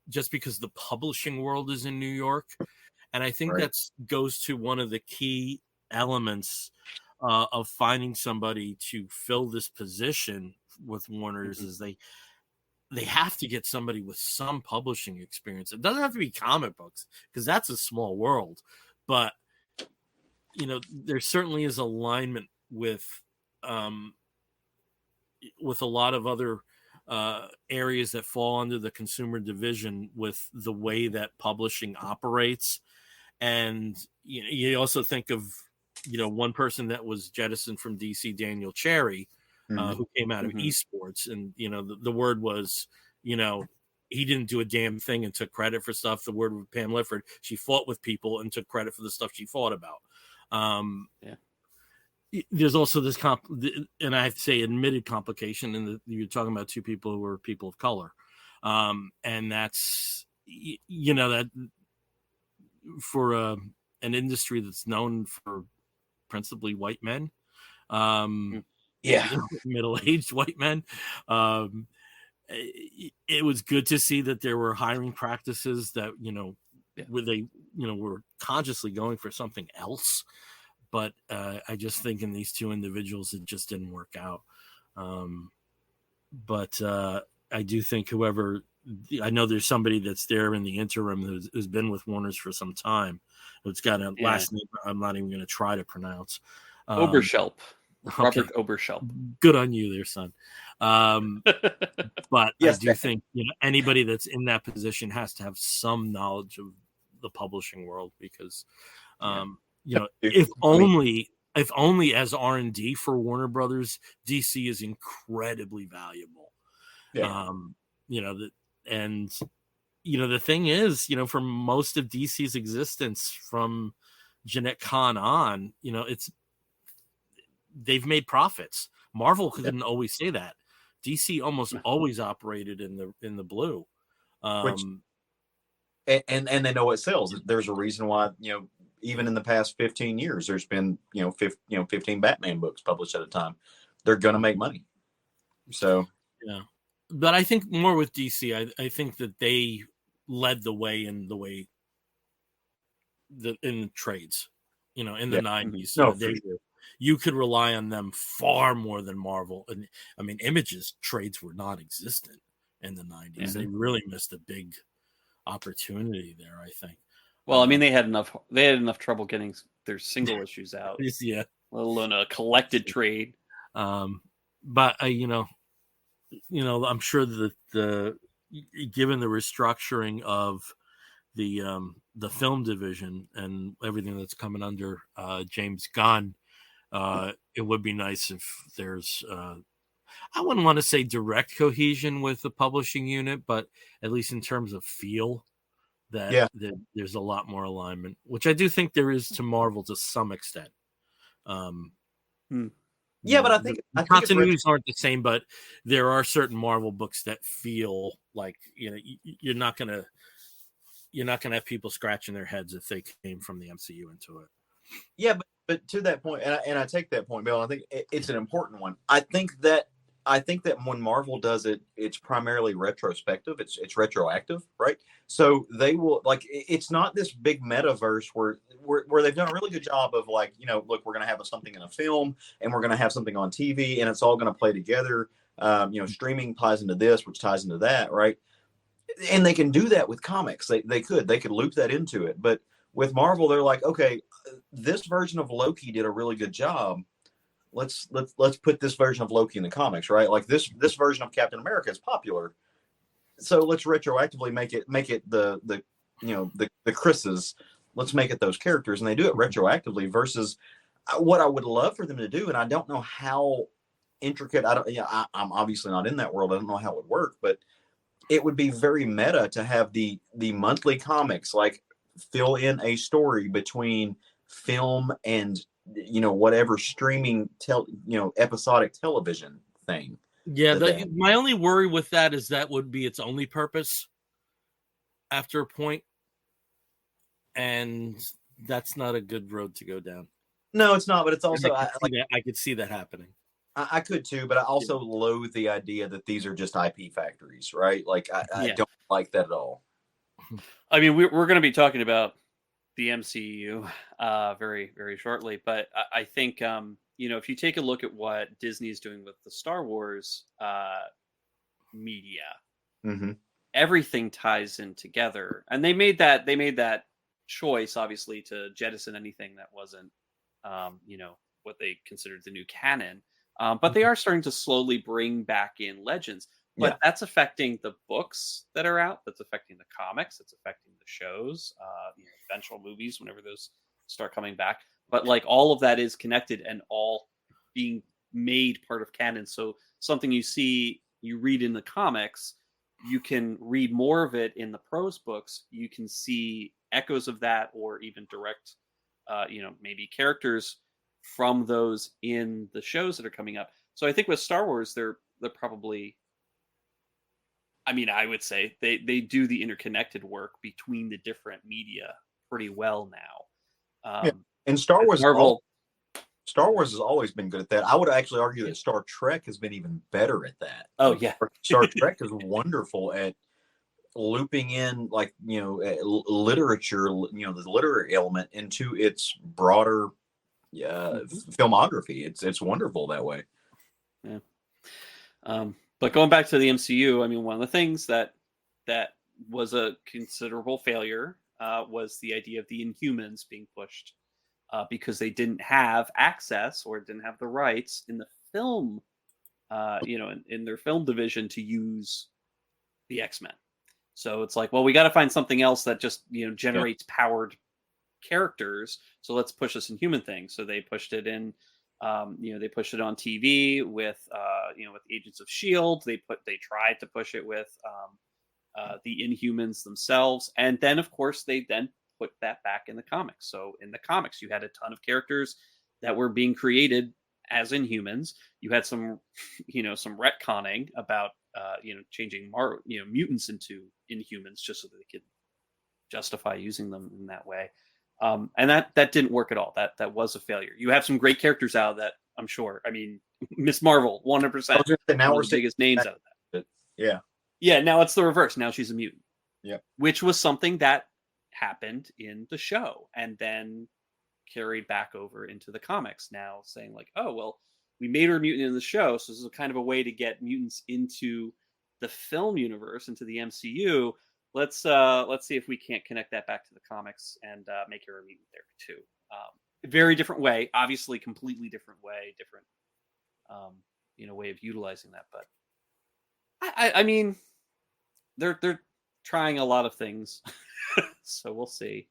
just because the publishing world is in New York, and I think Right. that goes to one of the key elements of finding somebody to fill this position with Warner's is they have to get somebody with some publishing experience. It doesn't have to be comic books because that's a small world, but there certainly is alignment with a lot of other areas that fall under the consumer division with the way that publishing operates. And you also think of one person that was jettisoned from DC, Daniel Cherry, who came out of esports, and the word was he didn't do a damn thing and took credit for stuff. The word with Pam Lifford, she fought with people and took credit for the stuff she fought about. There's also this and I have to say admitted complication in that you're talking about two people who are people of color, and that's that for an industry that's known for principally white men, middle-aged white men. It was good to see that there were hiring practices that where they were consciously going for something else. But I just think in these two individuals, it just didn't work out. But I do think I know there's somebody that's there in the interim who's been with Warner's for some time. Who's got a last name I'm not even going to try to pronounce. Oberschelp. Okay. Robert Oberschelp. Good on you there, son. But yes, I do think anybody that's in that position has to have some knowledge of the publishing world because if only as R&D for Warner Brothers, DC is incredibly valuable. The thing is, for most of DC's existence from Jeanette Kahn on, they've made profits. Marvel couldn't always say that. DC almost always operated in the blue. And they know what sells. There's a reason why, even in the past 15 years, there's been, 15 Batman books published at a time. They're going to make money. So, yeah. But I think more with DC, I think that they led the way in the trades, in the 90s. No, you could rely on them far more than Marvel. And I mean, Image's trades were non-existent in the 90s. Mm-hmm. They really missed a big opportunity there, I think. Well, I mean, they had enough trouble getting their single issues out. Yeah. Let alone a collected trade. But I'm sure that given the restructuring of the film division and everything that's coming under James Gunn, it would be nice if there's I wouldn't want to say direct cohesion with the publishing unit, but at least in terms of feel that there's a lot more alignment, which I do think there is to Marvel to some extent. But I think continuities aren't the same, but there are certain Marvel books that feel like you're not gonna have people scratching their heads if they came from the MCU into it. Yeah, but to that point, and I take that point, Bill. I think it's an important one. I think that when Marvel does it, it's primarily retrospective. It's retroactive, right? So they will it's not this big metaverse where they've done a really good job of look, we're going to have something in a film and we're going to have something on TV and it's all going to play together. Streaming ties into this, which ties into that, right? And they can do that with comics. They could loop that into it, but with Marvel, they're like, okay, this version of Loki did a really good job. Let's put this version of Loki in the comics, right? Like this version of Captain America is popular, so let's retroactively make it the Chris's let's make it those characters, and they do it retroactively versus what I would love for them to do. And I don't know how intricate. I'm obviously not in that world. I don't know how it would work, but it would be very meta to have the monthly comics like fill in a story between film and whatever streaming episodic television thing. Yeah, my only worry with that is that would be its only purpose after a point, and that's not a good road to go down. No, it's not, but it's also I could see that happening. I could too, but I also loathe the idea that these are just IP factories, right? Like I don't like that at all. I mean, we're going to be talking about the MCU very, very shortly, but I think if you take a look at what Disney is doing with the Star Wars media, mm-hmm. everything ties in together, and they made that choice, obviously, to jettison anything that wasn't what they considered the new canon. But they are starting to slowly bring back in legends. But that's affecting the books that are out. That's affecting the comics. That's affecting the shows, eventual movies, whenever those start coming back. But like all of that is connected and all being made part of canon. So something you read in the comics, you can read more of it in the prose books. You can see echoes of that, or even direct, maybe characters from those in the shows that are coming up. So I think with Star Wars, they're probably, I mean, I would say they do the interconnected work between the different media pretty well now. And Star Wars, Marvel, Star Wars has always been good at that. I would actually argue that Star Trek has been even better at that. Oh yeah, Star Trek is wonderful at looping in literature, the literary element into its broader filmography. It's wonderful that way. Yeah. But going back to the MCU, I mean, one of the things that was a considerable failure was the idea of the Inhumans being pushed because they didn't have access or didn't have the rights in the film, in their film division to use the X-Men. So it's like, well, we got to find something else that just generates powered characters. So let's push this Inhuman thing. So they pushed it in. They pushed it on TV with Agents of S.H.I.E.L.D. They tried to push it with the Inhumans themselves, and then of course they then put that back in the comics. So in the comics, you had a ton of characters that were being created as Inhumans. You had some retconning about changing mutants into Inhumans just so that they could justify using them in that way. And that didn't work at all. That was a failure. You have some great characters out of that, I'm sure. I mean, Miss Marvel, 100%. Now we're the biggest names out of that. Yeah. Now it's the reverse. Now she's a mutant. Yeah. Which was something that happened in the show and then carried back over into the comics. Now saying like, oh well, we made her a mutant in the show, so this is a kind of a way to get mutants into the film universe, into the MCU. Let's see if we can't connect that back to the comics and make her a mutant there too. Very different way, obviously, completely different way, different way of utilizing that. But I mean, they're trying a lot of things, so we'll see.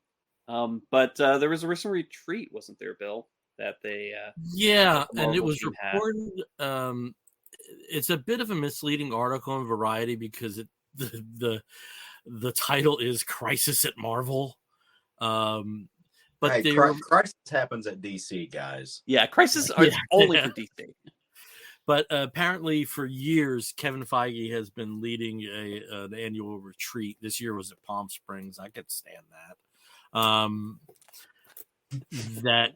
But there was a recent retreat, wasn't there, Bill? That they and it was reported. It's a bit of a misleading article in Variety because the title is Crisis at Marvel. But Crisis happens at DC, guys. Yeah, Crisis is only for DC. But apparently for years, Kevin Feige has been leading an annual retreat. This year was at Palm Springs. I could stand that.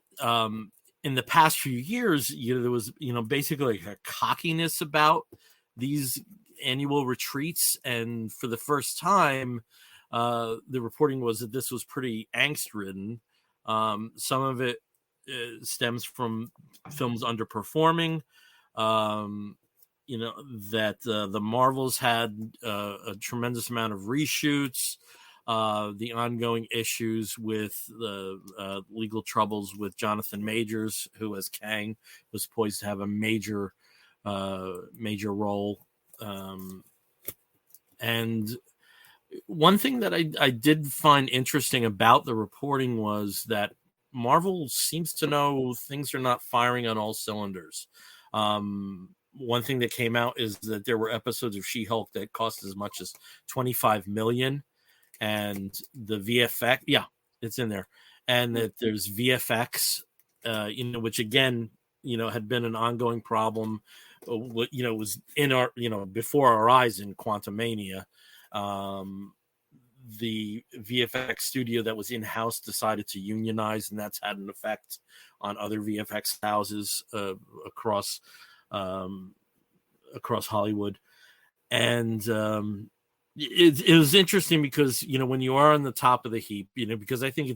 In the past few years, there was, basically a cockiness about these annual retreats, and for the first time the reporting was that this was pretty angst-ridden. Some of it stems from films underperforming, that the Marvels had a tremendous amount of reshoots, the ongoing issues with the legal troubles with Jonathan Majors, who as Kang was poised to have a major role. And One thing that I did find interesting about the reporting was that Marvel seems to know things are not firing on all cylinders. One thing that came out is that there were episodes of She-Hulk that cost as much as $25 million, and the VFX, yeah, it's in there, and that there's VFX, which again, had been an ongoing problem, was in our, before our eyes in Quantumania. The VFX studio that was in-house decided to unionize, and that's had an effect on other VFX houses across Hollywood. And it was interesting because, when you are on the top of the heap, because I think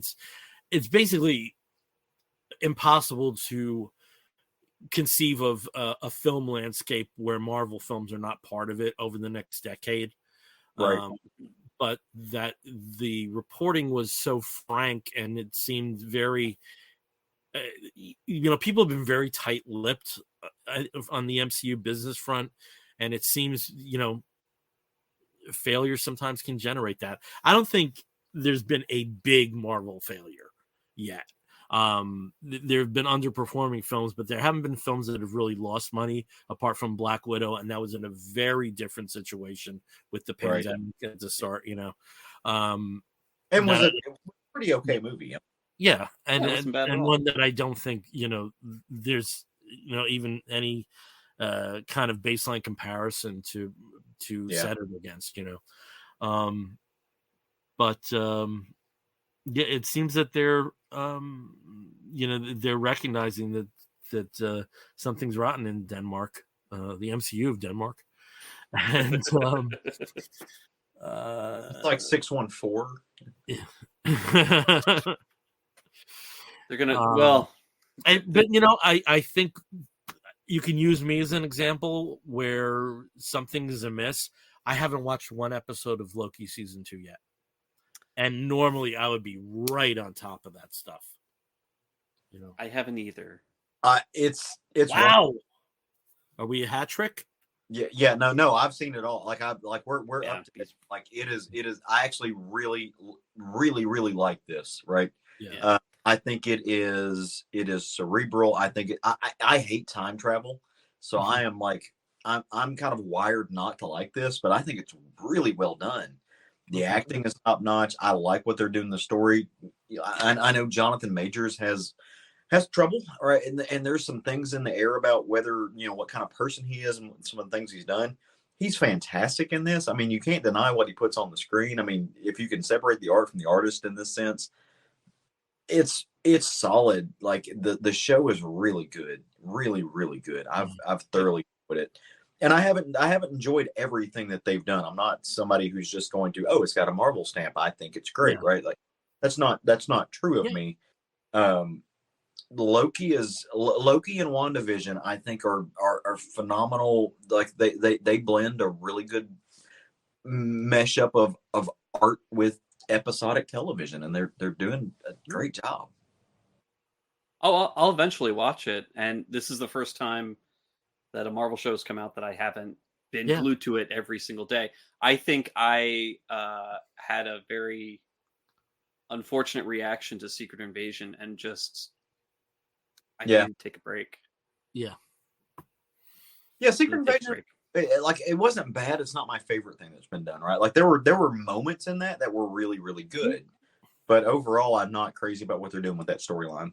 it's basically impossible to conceive of a film landscape where Marvel films are not part of it over the next decade. Right. But that the reporting was so frank, and it seemed very, people have been very tight-lipped on the MCU business front, and it seems, failure sometimes can generate that. I don't think there's been a big Marvel failure yet. There have been underperforming films, but there haven't been films that have really lost money apart from Black Widow, and that was in a very different situation with the pandemic at the start, and was a pretty okay movie. Yeah, and one that I don't think there's even any kind of baseline comparison to set it against, but yeah, it seems that they're they're recognizing that something's rotten in Denmark, the MCU of Denmark, and It's like 614. They're gonna but I think you can use me as an example where something is amiss. I haven't watched one episode of Loki season 2 yet. And normally I would be right on top of that stuff. I haven't either. It's wow. Are we a hat trick? Yeah. No. I've seen it all. We're up to it. Like it is. I actually really like this. Right. Yeah. I think it is cerebral. I think I hate time travel, so I am I'm kind of wired not to like this, but I think it's really well done. The acting is top notch. I like what they're doing in the story. I know Jonathan Majors has trouble, right? And there's some things in the air about whether, what kind of person he is and some of the things he's done. He's fantastic in this. I mean, you can't deny what he puts on the screen. I mean, if you can separate the art from the artist in this sense, it's solid. Like the show is really good. Really, really good. I've thoroughly enjoyed it. And I haven't enjoyed everything that they've done. I'm not somebody who's just going to, it's got a Marvel stamp, I think it's great, right? Like that's not true of me. Loki and WandaVision, I think are phenomenal. Like they blend a really good mesh up of art with episodic television, and they're doing a great job. I'll eventually watch it, and this is the first time that a Marvel show has come out that I haven't been glued to it every single day. I think I had a very unfortunate reaction to Secret Invasion, and just I need to take a break. Yeah, Secret Invasion. It wasn't bad. It's not my favorite thing that's been done. Right, like there were moments in that were really, really good, but overall, I'm not crazy about what they're doing with that storyline.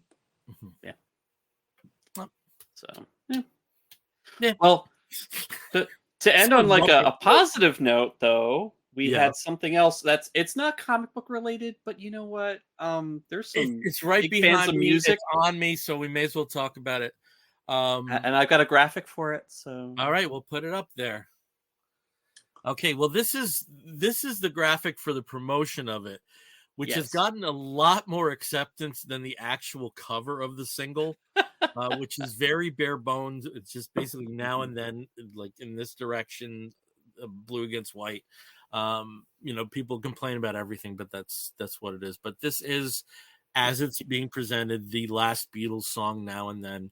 Yeah. So. Yeah. Well, to end on like a positive note, though, we had something else it's not comic book related, but you know what? There's some it's right big behind fans of me. music It's on me, so we may as well talk about it. And I've got a graphic for it, so all right, we'll put it up there. Okay, well, this is the graphic for the promotion of it, which has gotten a lot more acceptance than the actual cover of the single. Which is very bare bones. It's just basically now and then, like in this direction, blue against white. People complain about everything, but that's what it is. But this is, as it's being presented, the last Beatles song, Now and Then,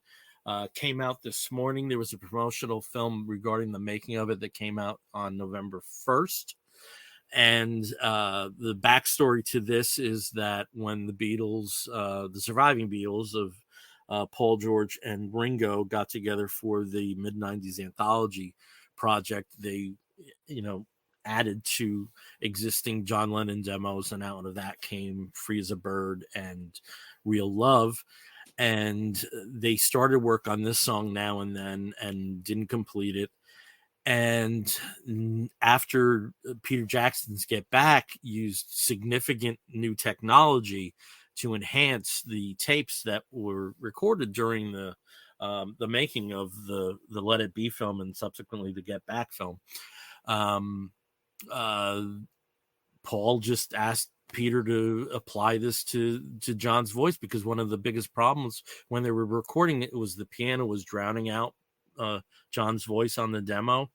came out this morning. There was a promotional film regarding the making of it that came out on November 1st. And the backstory to this is that when the Beatles, the surviving Beatles of Paul, George, and Ringo got together for the mid-90s anthology project, they, added to existing John Lennon demos, and out of that came Free as a Bird and Real Love. And they started work on this song Now and Then and didn't complete it. And after Peter Jackson's Get Back used significant new technology to enhance the tapes that were recorded during the making of the Let It Be film and subsequently the Get Back film, Paul just asked Peter to apply this to John's voice, because one of the biggest problems when they were recording it was the piano was drowning out John's voice on the demo.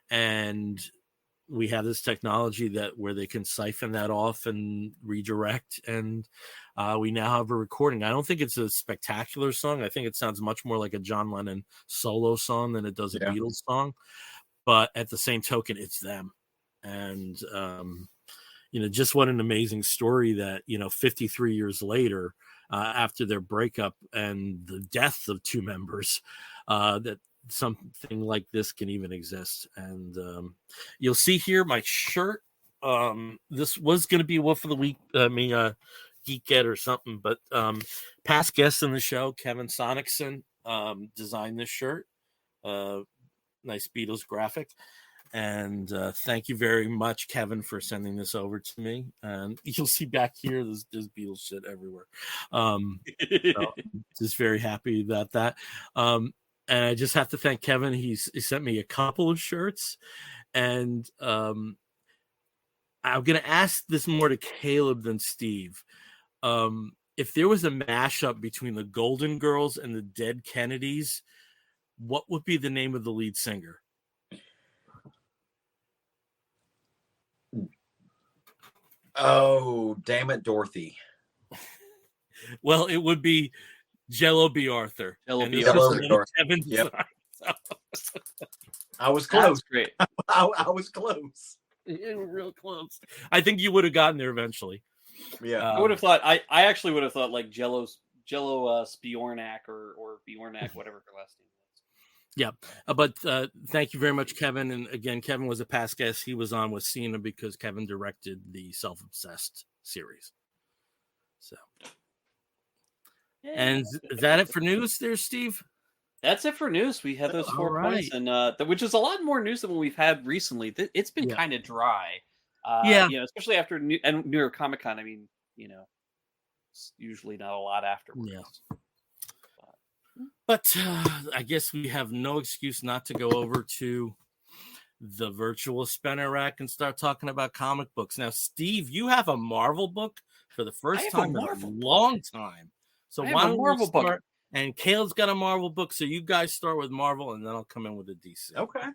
And we have this technology where they can siphon that off and redirect, and we now have a recording. I don't think it's a spectacular song. I think it sounds much more like a John Lennon solo song than it does a Beatles song, but at the same token, it's them. And just what an amazing story that 53 years later, after their breakup and the death of two members, that something like this can even exist. And you'll see here my shirt. This was going to be Wolf of the Week, Geek Get or something, but past guest in the show, Kevin Sonicson, designed this shirt. Nice Beatles graphic. And thank you very much, Kevin, for sending this over to me. And you'll see back here, there's Beatles shit everywhere. So just very happy about that. And I just have to thank Kevin. He sent me a couple of shirts. And I'm going to ask this more to Caleb than Steve. If there was a mashup between the Golden Girls and the Dead Kennedys, what would be the name of the lead singer? Oh, damn it, Dorothy. Well, it would be Jello B. Arthur. Jello B. Arthur. Yep. I was close. That's great. I was close. You were real close. I think you would have gotten there eventually. Yeah. I would have thought. I actually would have thought like Jello Spiornak or Bjornak, whatever her last name is. Yeah, but thank you very much, Kevin. And again, Kevin was a past guest. He was on with Cena because Kevin directed the Self-Obsessed series. So, and is that it for news there, Steve? That's it for news. We had those 4 points, and which is a lot more news than what we've had recently. It's been kind of dry. Especially after New York Comic Con. I mean, it's usually not a lot afterwards. Yeah. But I guess we have no excuse not to go over to the virtual spinner rack and start talking about comic books. Now, Steve, you have a Marvel book for the first time in a long time. So why don't we start? And Caleb's got a Marvel book, so you guys start with Marvel, and then I'll come in with a DC. Okay.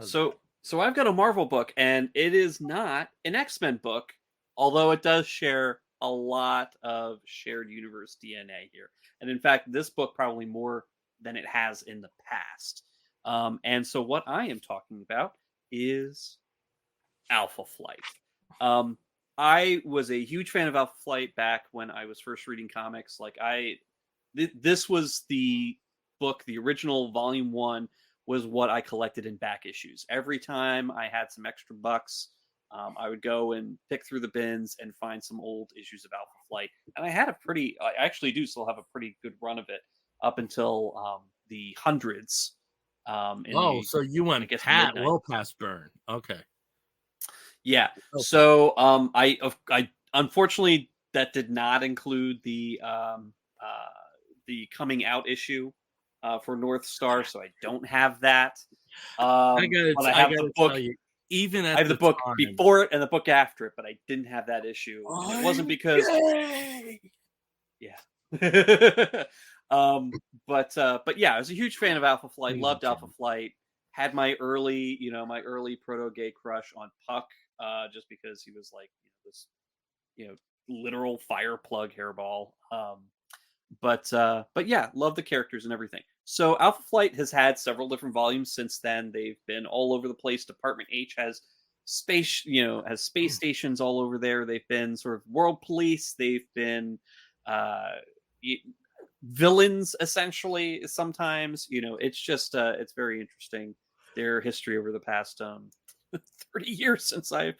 So I've got a Marvel book, and it is not an X-Men book, although it does share a lot of shared universe DNA here. And in fact, this book probably more than it has in the past. And so what I am talking about is Alpha Flight. I was a huge fan of Alpha Flight back when I was first reading comics. This was the book, the original volume 1 was what I collected in back issues. Every time I had some extra bucks, I would go and pick through the bins and find some old issues of Alpha Flight. And I actually do still have a pretty good run of it up until the hundreds. So you went well past Burn. Okay. Yeah. Okay. So I unfortunately that did not include the coming out issue for North Star, so I don't have that. I have the book. I have the book before it and the book after it, but I didn't have that issue. It wasn't because, but yeah, I was a huge fan of Alpha Flight. Loved Alpha Flight. Had my early proto gay crush on Puck, just because he was like this, literal fire plug hairball. But yeah, love the characters and everything. So Alpha Flight has had several different volumes since then. They've been all over the place. Department H has space, has space stations all over there. They've been sort of world police. They've been villains, essentially, sometimes. It's just, it's very interesting, their history over the past 30 years since I've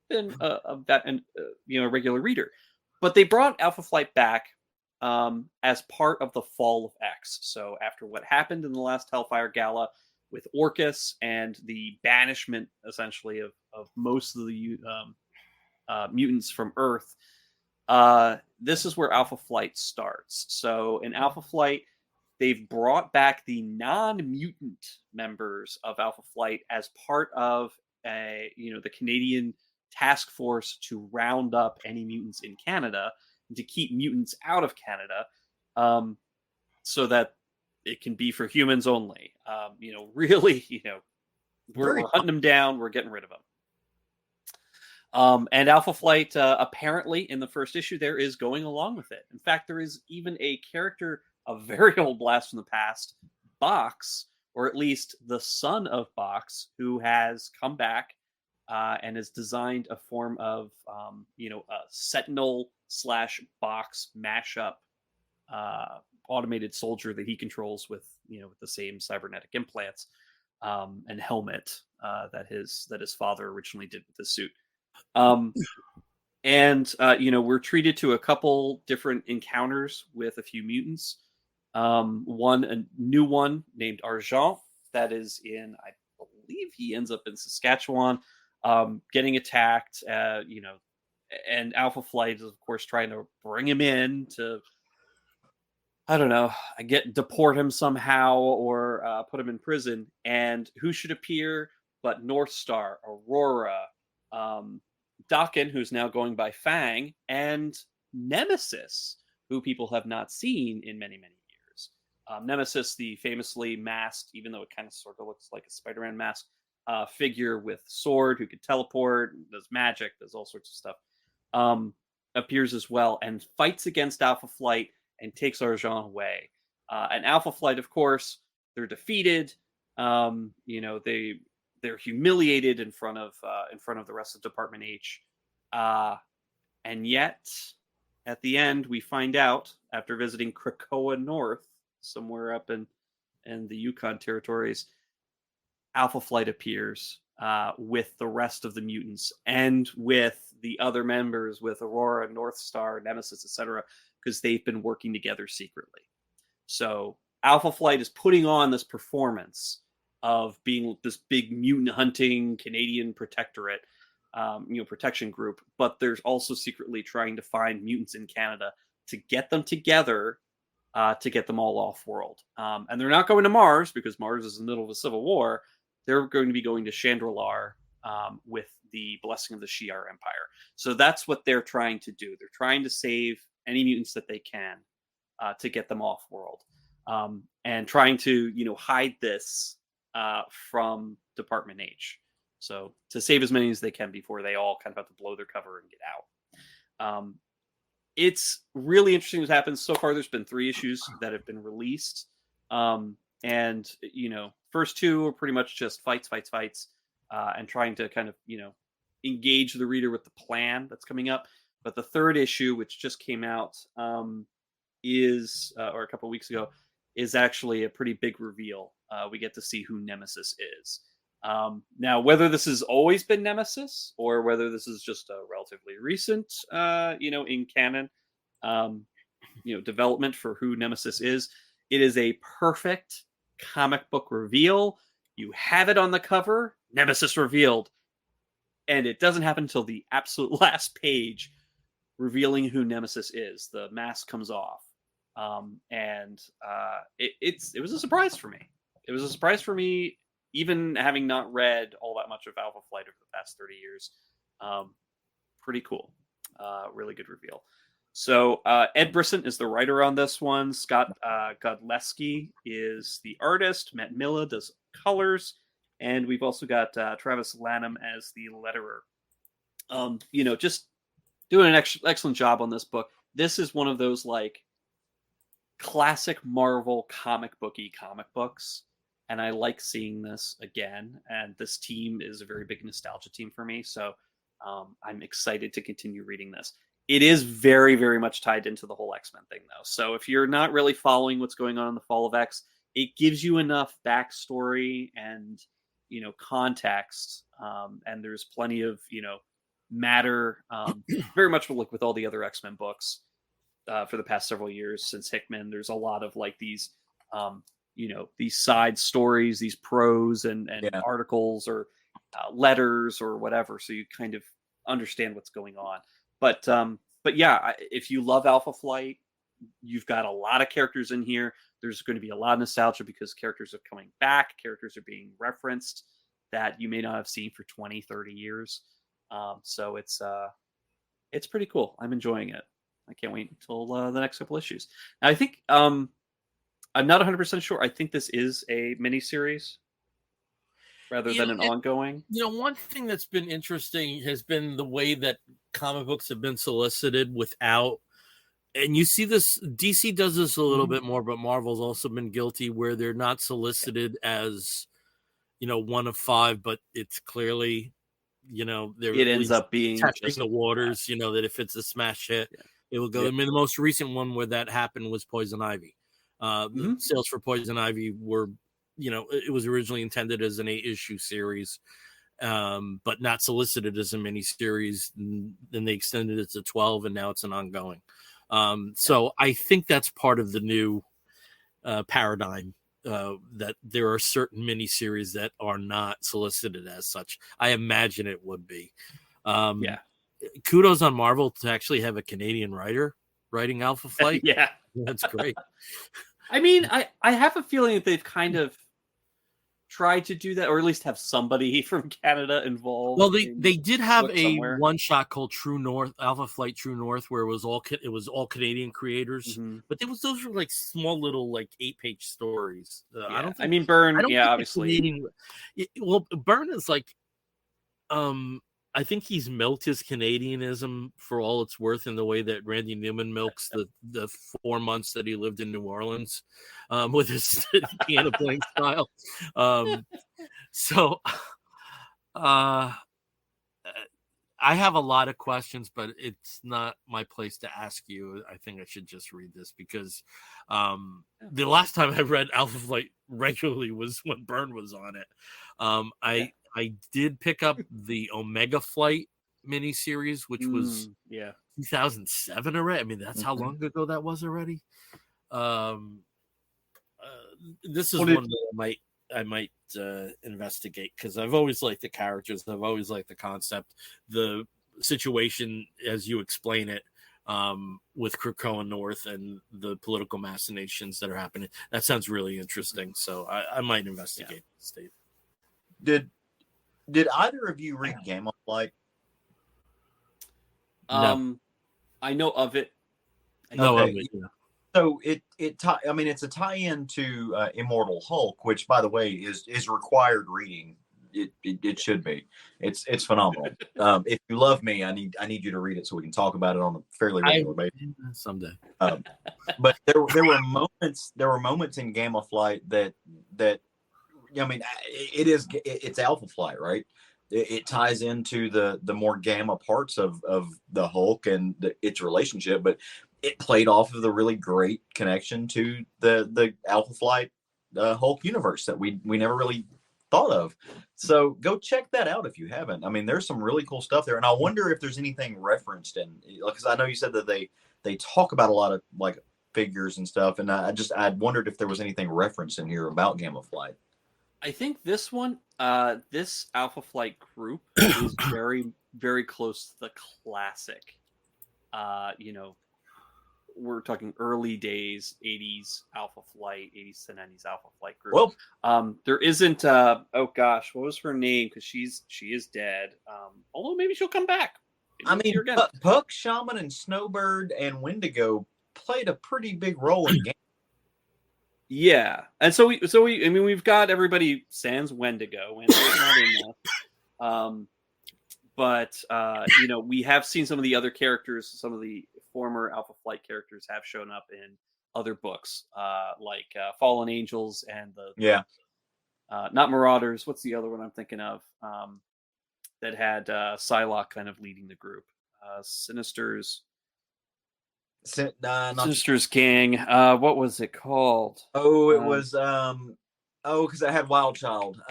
been a regular reader. But they brought Alpha Flight back as part of the fall of X. So after what happened in the last Hellfire Gala with Orcus and the banishment, essentially, of most of the mutants from Earth, this is where Alpha Flight starts. So in Alpha Flight, they've brought back the non-mutant members of Alpha Flight as part of the Canadian task force to round up any mutants in Canada and to keep mutants out of Canada, so that it can be for humans only. Really, we're hunting them down. We're getting rid of them. And Alpha Flight, apparently, in the first issue, there is going along with it. In fact, there is even a character, a very old blast from the past, Box, or at least the son of Box, who has come back and has designed a form of, a Sentinel/Box mashup automated soldier that he controls with, with the same cybernetic implants and helmet that his father originally did with the suit. We're treated to a couple different encounters with a few mutants. A new one named Argent that is in, I believe he ends up in Saskatchewan, getting attacked, and Alpha Flight is, of course, trying to bring him in to, I don't know, deport him somehow or put him in prison. And who should appear but North Star, Aurora, Dakin, who's now going by Fang, and Nemesis, who people have not seen in many, many years. Nemesis, the famously masked, even though it kind of sort of looks like a Spider-Man mask, figure with sword who could teleport, does magic, does all sorts of stuff, appears as well and fights against Alpha Flight and takes Argent away. And Alpha Flight, of course, they're defeated. They're humiliated in front of the rest of Department H. And yet, at the end, we find out, after visiting Krakoa North, somewhere up in the Yukon territories, Alpha Flight appears with the rest of the mutants and with the other members, with Aurora, North Star, Nemesis, etc., because they've been working together secretly. So Alpha Flight is putting on this performance of being this big mutant hunting Canadian protectorate, protection group, but there's also secretly trying to find mutants in Canada to get them together, to get them all off world. And they're not going to Mars because Mars is in the middle of a civil war. They're going to be going to Chandrilar with the blessing of the Shi'ar Empire. So that's what they're trying to do. They're trying to save any mutants that they can to get them off world, and trying to hide this from Department H. So to save as many as they can before they all kind of have to blow their cover and get out. It's really interesting what's happened so far. There's been 3 issues that have been released. And first 2 are pretty much just fights, and trying to kind of, engage the reader with the plan that's coming up. But the 3rd issue, which just came out, is, or a couple of weeks ago, is actually a pretty big reveal. We get to see who Nemesis is. Now, whether this has always been Nemesis or whether this is just a relatively recent, in canon, development for who Nemesis is, it is a perfect comic book reveal. You have it on the cover, Nemesis revealed, and it doesn't happen until the absolute last page, revealing who Nemesis is. The mask comes off, and it was a surprise for me. It was a surprise for me, even having not read all that much of Alpha Flight over the past 30 years. Pretty cool. Really good reveal. So Ed Brisson is the writer on this one. Scott Godleski is the artist. Matt Milla does colors. And we've also got Travis Lanham as the letterer. Just doing an excellent job on this book. This is one of those classic Marvel comic books. and I like seeing this again. And this team is a very big nostalgia team for me, so I'm excited to continue reading this. It is very, very much tied into the whole X-Men thing, though. So if you're not really following what's going on in the Fall of X, it gives you enough backstory and context, and there's plenty of matter, very much like with all the other X-Men books for the past several years since Hickman. There's a lot of like these these side stories, these prose and articles or letters or whatever, so you kind of understand what's going on. But yeah, if you love Alpha Flight, you've got a lot of characters in here. There's going to be a lot of nostalgia because characters are coming back, characters are being referenced that you may not have seen for 20, 30 years. So it's pretty cool. I'm enjoying it. I can't wait until the next couple issues. Now, I think I'm not 100% sure. I think this is a miniseries rather than an ongoing. One thing that's been interesting has been the way that comic books have been solicited without, and you see this, DC does this a little bit more, but Marvel's also been guilty where they're not solicited as, one of five, but it's clearly, it ends up being testing the waters, that if it's a smash hit, it will go. I mean, the most recent one where that happened was Poison Ivy. The sales for Poison Ivy were, it was originally intended as an 8-issue series, but not solicited as a mini series. Then they extended it to 12, and now it's an ongoing. So I think that's part of the new paradigm, that there are certain miniseries that are not solicited as such. I imagine it would be. Kudos on Marvel to actually have a Canadian writer writing Alpha Flight. Yeah, that's great. I mean, I have a feeling that they've kind of tried to do that, or at least have somebody from Canada involved. Well, they did have a one shot called True North, Alpha Flight True North, where it was all Canadian creators, but those were like small little like 8-page stories. I don't think, I mean, Byrne, obviously. Byrne is like, I think he's milked his Canadianism for all it's worth in the way that Randy Newman milks the 4 months that he lived in New Orleans with his piano playing style. So I have a lot of questions, but it's not my place to ask you. I think I should just read this because the last time I read Alpha Flight regularly was when Byrne was on it. I did pick up the Omega Flight miniseries, which was 2007 already. I mean, that's how long ago that was already. This is one that I might investigate because I've always liked the characters. I've always liked the concept, the situation as you explain it, with Krakoa North and the political machinations that are happening. That sounds really interesting. So I might investigate this, Steve. Did either of you read Game of Flight? No. I know of it. So it's a tie-in to Immortal Hulk, which, by the way, is required reading. It should be. It's phenomenal. If you love me, I need you to read it so we can talk about it on a fairly regular basis someday. But there were moments in Game of Flight that I mean, it's Alpha Flight, right? It ties into the more gamma parts of the Hulk and its relationship, but it played off of the really great connection to the Alpha Flight Hulk universe that we never really thought of. So go check that out if you haven't. I mean, there's some really cool stuff there, and I wonder if there's anything referenced in, because I know you said that they talk about a lot of like figures and stuff, and I wondered if there was anything referenced in here about Gamma Flight. I think this one, this Alpha Flight group is very, very close to the classic. We're talking early days, 80s Alpha Flight, 80s to 90s Alpha Flight group. Well, there isn't, oh gosh, what was her name? Because she is dead. Although maybe she'll come back. Maybe Puck, Shaman, and Snowbird and Wendigo played a pretty big role in game. Yeah, and so we've got everybody sans Wendigo. Wendigo's not in there. We have seen some of the other characters, some of the former Alpha Flight characters have shown up in other books, like Fallen Angels and Not Marauders. What's the other one I'm thinking of? That had Psylocke kind of leading the group. Sinister's Sinister's Gang. What was it called? Oh, it was because it had Wild Child.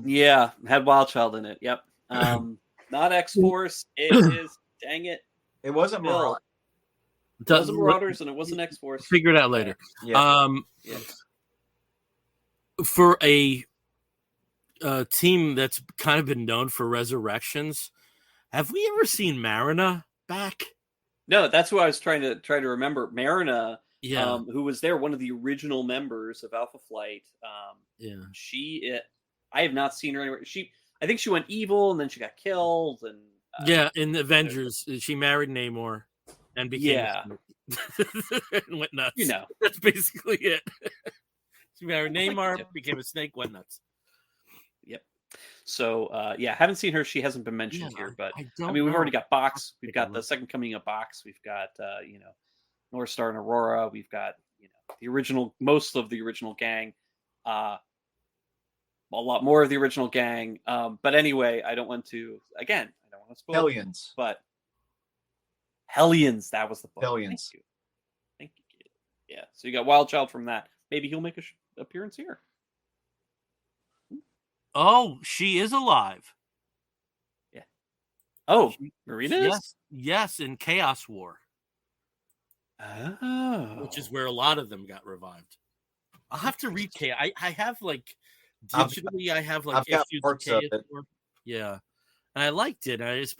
Yeah, had Wild Child in it. Yep. Not X-Force. It is. Dang it. It wasn't Marauders. It wasn't Marauders, and it wasn't X-Force. Figure it out later. Yeah. For a team that's kind of been known for resurrections, have we ever seen Marina back? No, that's who I was trying to remember. Marina, Yeah. who was there, one of the original members of Alpha Flight. I have not seen her anywhere. I think she went evil and then she got killed. And in the Avengers, she married Namor and became and went nuts. You know, that's basically it. She married Namor, became a snake, went nuts. Yep. So haven't seen her. She hasn't been mentioned here, but I mean, we've already got Box. We've got the second coming of Box. We've got North Star and Aurora. We've got the original, most of the original gang. A lot more of the original gang. But anyway, I don't want to spoil Hellions. But Hellions, that was the book. Hellions. Thank you, kid. Yeah. So you got Wild Child from that. Maybe he'll make a appearance here. Oh, she is alive. Yeah. Oh, Marina is? Yes, in Chaos War. Oh. Which is where a lot of them got revived. I'll have to read Chaos. I have digitally, I have I've got issues parts of it. War. Yeah. And I liked it. It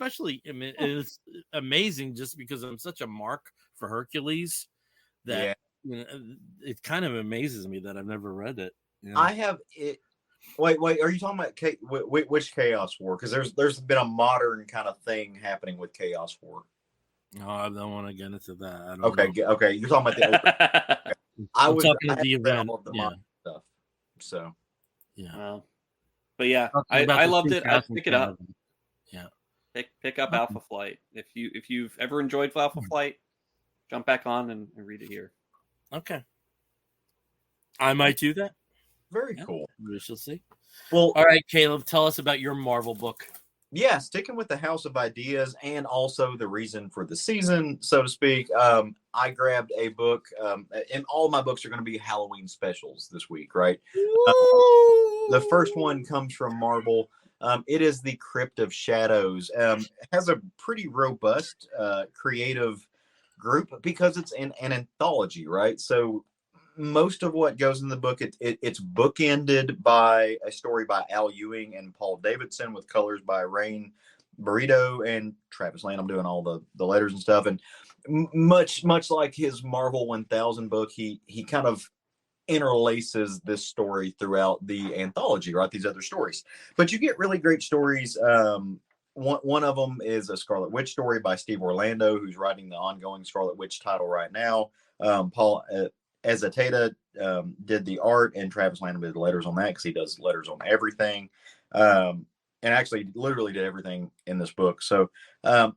was amazing just because I'm such a mark for Hercules that it kind of amazes me that I've never read it. I have it. Wait, are you talking about which Chaos War? Because there's been a modern kind of thing happening with Chaos War. No, I don't want to get into that. Okay. You're talking about the. I was talking about the event. All of the modern stuff. So. Yeah. But yeah, I loved it. I'd pick it up. Yeah. Pick up Alpha Flight. If you've ever enjoyed Alpha Flight, jump back on and read it here. Okay. I might do that. Very cool. We shall see. Well, all right, Caleb, tell us about your Marvel book. Yeah, sticking with the House of Ideas and also the reason for the season, so to speak. I grabbed a book, and all my books are going to be Halloween specials this week, right? The first one comes from Marvel. It is the Crypt of Shadows. It has a pretty robust, creative group because it's an anthology, right? So most of what goes in the book, it's bookended by a story by Al Ewing and Paul Davidson with colors by Rain Burrito and Travis Land. I'm doing all the letters and stuff. And much like his Marvel 1000 book, he kind of interlaces this story throughout the anthology, right? These other stories. But you get really great stories. One of them is a Scarlet Witch story by Steve Orlando, who's writing the ongoing Scarlet Witch title right now. Paul Ezateta did the art, and Travis Lanham did the letters on that because he does letters on everything, and actually literally did everything in this book. So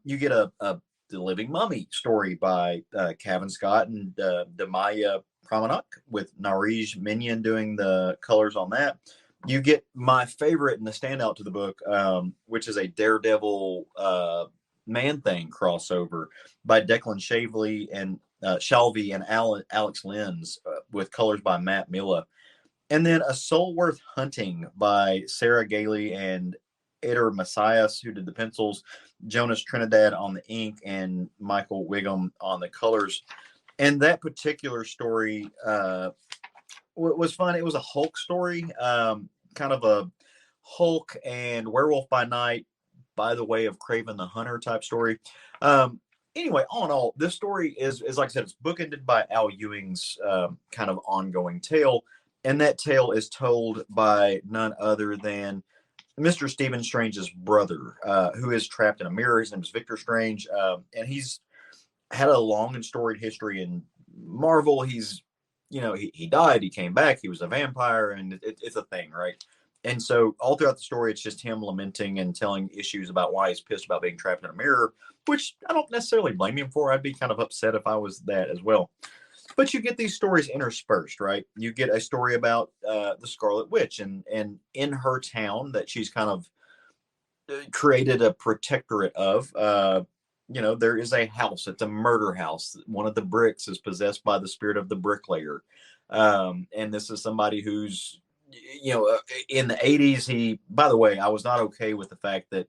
you get the Living Mummy story by Kevin Scott and Demaya Pramanak with Narij Minion doing the colors on that. You get my favorite and the standout to the book, which is a Daredevil Man-Thing crossover by Declan Shalvey and Alex Lenz with colors by Matt Milla. And then A Soul Worth Hunting by Sarah Gailey and Eder Messias, who did the pencils, Jonas Trinidad on the ink, and Michael Wiggum on the colors. And that particular story was fun. It was a Hulk story, kind of a Hulk and Werewolf by Night by the way of Kraven the Hunter type story. Anyway, all in all, this story is like I said, it's bookended by Al Ewing's kind of ongoing tale. And that tale is told by none other than Mr. Stephen Strange's brother, who is trapped in a mirror. His name is Victor Strange. And he's had a long and storied history in Marvel. He's, he died, he came back, he was a vampire, and it's a thing, right? And so all throughout the story, it's just him lamenting and telling issues about why he's pissed about being trapped in a mirror, which I don't necessarily blame him for. I'd be kind of upset if I was that as well. But you get these stories interspersed, right? You get a story about the Scarlet Witch, and in her town that she's kind of created a protectorate of. There is a house. It's a murder house. One of the bricks is possessed by the spirit of the bricklayer, and this is somebody who's, in the 80s. By the way, I was not okay with the fact that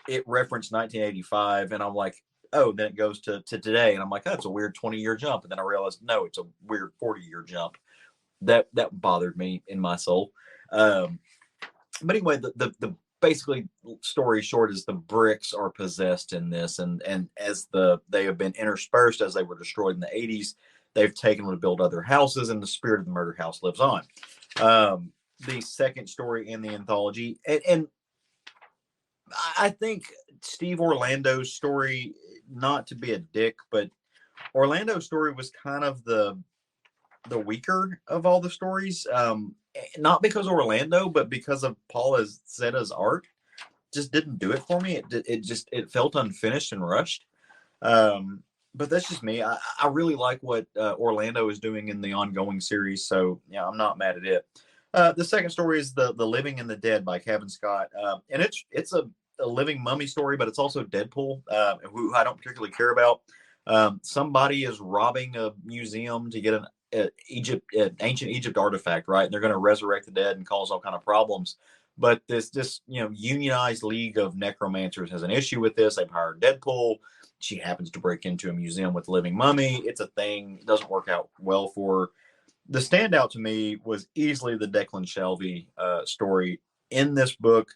it referenced 1985, and I'm like, oh, then it goes to today, and I'm like, oh, that's a weird 20-year jump, and then I realized, no, it's a weird 40-year jump. That bothered me in my soul. But anyway, the basically, story short, is the bricks are possessed in this, and as they have been interspersed as they were destroyed in the 80s, they've taken them to build other houses, and the spirit of the murder house lives on. The second story in the anthology, and I think Steve Orlando's story, not to be a dick, but Orlando's story was kind of the weaker of all the stories. Not because of Orlando, but because of Paul Zetta's art. Just didn't do it for me. It felt unfinished and rushed. But that's just me. I really like what Orlando is doing in the ongoing series, so yeah, I'm not mad at it. The second story is the Living and the Dead by Kevin Scott, and it's a living mummy story, but it's also Deadpool, who I don't particularly care about. Somebody is robbing a museum to get an ancient Egypt artifact, right? And they're going to resurrect the dead and cause all kind of problems. But this unionized league of necromancers has an issue with this. They've hired Deadpool. She happens to break into a museum with a living mummy. It's a thing. It doesn't work out well for her. The standout to me was easily the Declan Shalvey story. In this book,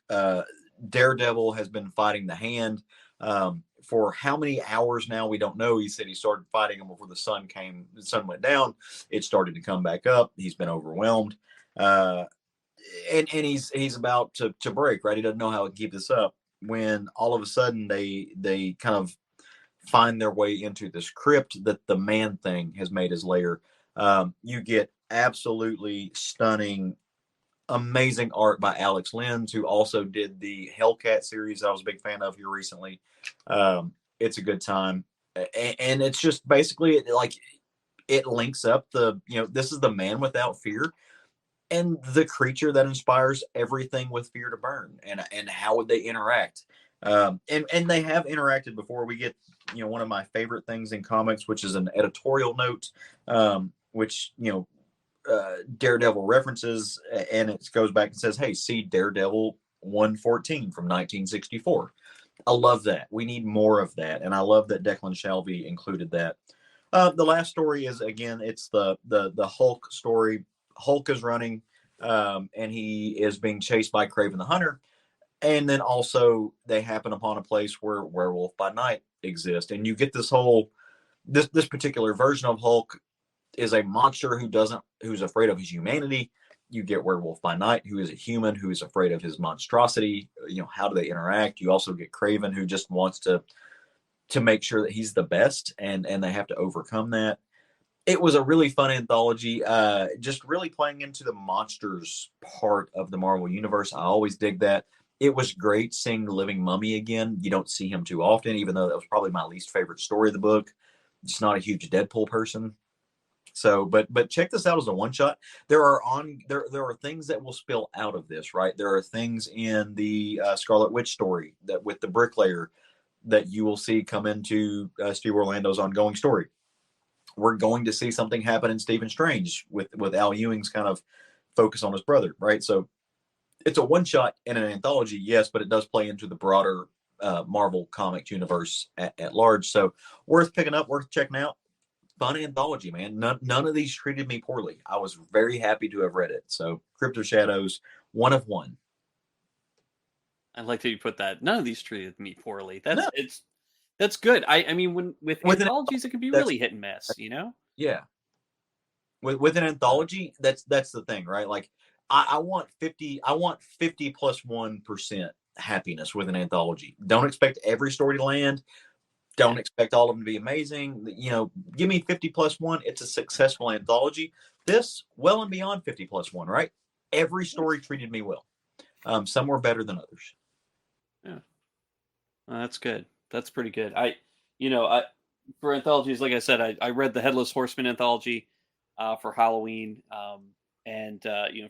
Daredevil has been fighting the Hand for how many hours now, we don't know. He said he started fighting him before the sun went down. It started to come back up. He's been overwhelmed. And he's about to break, right? He doesn't know how to keep this up, when all of a sudden they kind of find their way into this crypt that the Man-Thing has made his lair. You get absolutely stunning, amazing art by Alex Lenz, who also did the Hellcat series I was a big fan of here recently. It's a good time, and it's just basically like it links up this is the man without fear and the creature that inspires everything with fear to burn, and how would they interact. And they have interacted before. We get one of my favorite things in comics, which is an editorial note, which Daredevil references, and it goes back and says, hey, see Daredevil 114 from 1964. I love that. We need more of that, and I love that Declan Shalvey included that. The last story is, again, it's the Hulk story. Hulk is running, and he is being chased by Kraven the Hunter, and then also they happen upon a place where Werewolf by Night exists, and you get this particular version of Hulk is a monster who's afraid of his humanity. You get Werewolf by Night, who is a human who is afraid of his monstrosity. How do they interact? You also get Kraven, who just wants to make sure that he's the best, and they have to overcome that. It was a really fun anthology, just really playing into the monsters part of the Marvel Universe. I always dig that. It was great seeing the Living Mummy again. You don't see him too often, even though that was probably my least favorite story of the book. Just not a huge Deadpool person. So, but check this out as a one shot. There are things that will spill out of this, right? There are things in the Scarlet Witch story that with the bricklayer that you will see come into Steve Orlando's ongoing story. We're going to see something happen in Stephen Strange with Al Ewing's kind of focus on his brother, right? So it's a one shot in an anthology, yes, but it does play into the broader Marvel Comics universe at large. So worth picking up, worth checking out. Fun anthology, man. None of these treated me poorly. I was very happy to have read it. So Crypt of Shadows, 1 of 1. I like that you put that. None of these treated me poorly. No. That's good. I mean, with anthologies, it can be really hit and miss, Yeah. With an anthology, that's the thing, right? Like I want 50 plus 1% happiness with an anthology. Don't expect every story to land. Don't expect all of them to be amazing. Give me 50 plus 1. It's a successful anthology. This well and beyond 50 plus 1, right? Every story treated me well. Some were better than others. Yeah. Well, that's good. That's pretty good. for anthologies, like I said, I read the Headless Horseman anthology for Halloween, and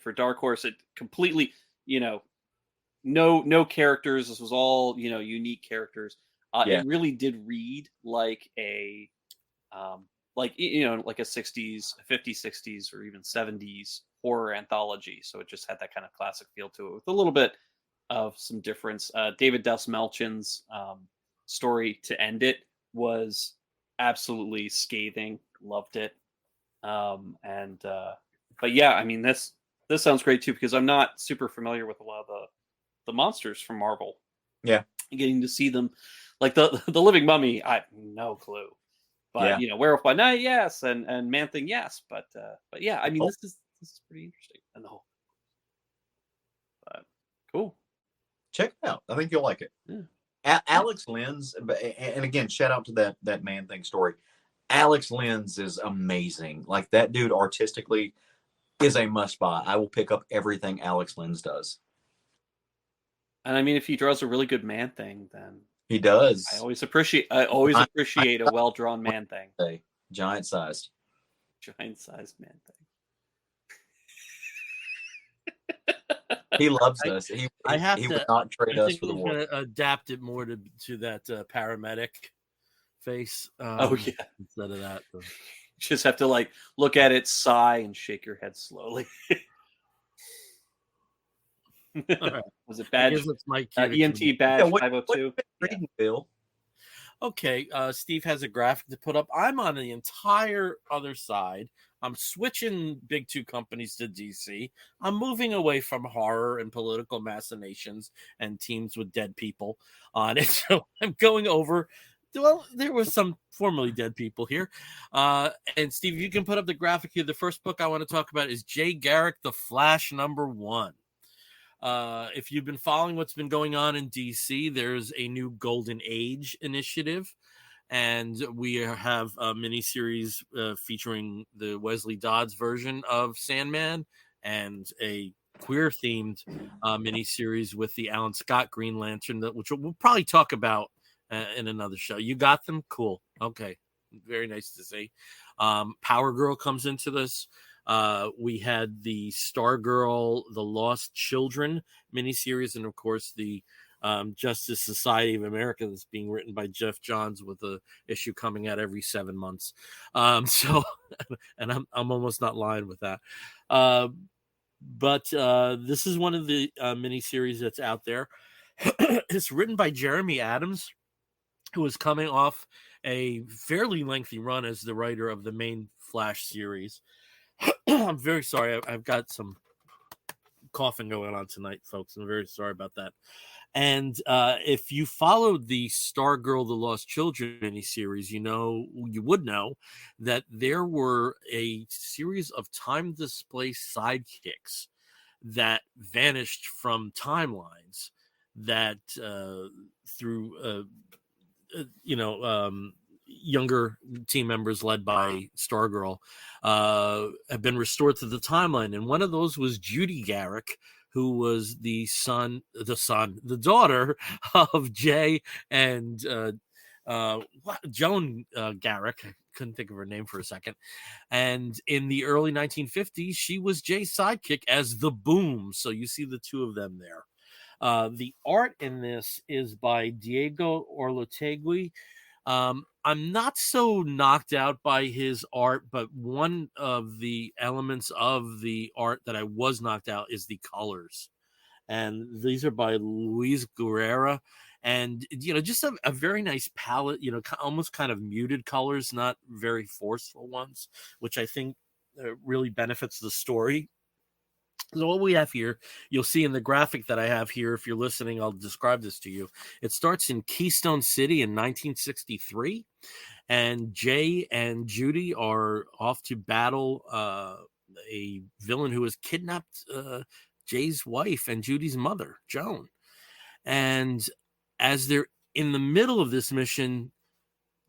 for Dark Horse, it completely, no characters. This was all unique characters. Yeah. It really did read like a like a 60s, 50s, 60s, or even 70s horror anthology. So it just had that kind of classic feel to it with a little bit of some difference. David Dastmalchian's story to end it was absolutely scathing. Loved it. But yeah, I mean, this sounds great too, because I'm not super familiar with a lot of the monsters from Marvel. Yeah. Getting to see them, like the Living Mummy, I have no clue. But Werewolf by Night, yes, and Man Thing, yes. But yeah, I mean, this is pretty interesting. And the whole, cool. Check it out. I think you'll like it. Yeah. Alex Lenz, and again, shout out to that Man Thing story. Alex Lenz is amazing. Like, that dude artistically is a must buy. I will pick up everything Alex Lenz does. And I mean, if he draws a really good Man Thing, then he does. I always appreciate a well drawn Man Thing. Giant sized Man Thing. He loves us. He would not trade us for the world. Going to adapt it more to that paramedic face. Instead of that, just have to look at it, sigh, and shake your head slowly. Right. Was it badge? It's my EMT badge 502. Reading, Bill. Okay, Steve has a graphic to put up. I'm on the entire other side. I'm switching big two companies to DC. I'm moving away from horror and political machinations and teams with dead people on it. So I'm going over. Well, there was some formerly dead people here. And Steve, you can put up the graphic here. The first book I want to talk about is Jay Garrick, The Flash #1. If you've been following what's been going on in DC, there's a new Golden Age initiative. And we have a miniseries featuring the Wesley Dodds version of Sandman and a queer-themed miniseries with the Alan Scott Green Lantern, which we'll probably talk about in another show. You got them? Cool. Okay. Very nice to see. Power Girl comes into this. We had the Stargirl, The Lost Children miniseries, and of course the Justice Society of America that's being written by Jeff Johns with a issue coming out every 7 months. So, and I'm almost not lying with that. But this is one of the miniseries that's out there. It's written by Jeremy Adams, who is coming off a fairly lengthy run as the writer of the main Flash series. I'm very sorry. I've got some coughing going on tonight, folks. I'm very sorry about that. And if you followed the Stargirl, The Lost Children miniseries, you would know that there were a series of time-displaced sidekicks that vanished from timelines that through younger team members led by Stargirl have been restored to the timeline. And one of those was Judy Garrick, who was the daughter of Jay and Joan Garrick. I couldn't think of her name for a second. And in the early 1950s, she was Jay's sidekick as the Boom. So you see the two of them there. The art in this is by Diego Orlotegui. I'm not so knocked out by his art, but one of the elements of the art that I was knocked out is the colors. And these are by Luis Guerrera. And, just a very nice palette, almost kind of muted colors, not very forceful ones, which I think really benefits the story. So what we have here, you'll see in the graphic that I have here. If you're listening, I'll describe this to you. It starts in Keystone City in 1963, and Jay and Judy are off to battle a villain who has kidnapped Jay's wife and Judy's mother, Joan. And as they're in the middle of this mission,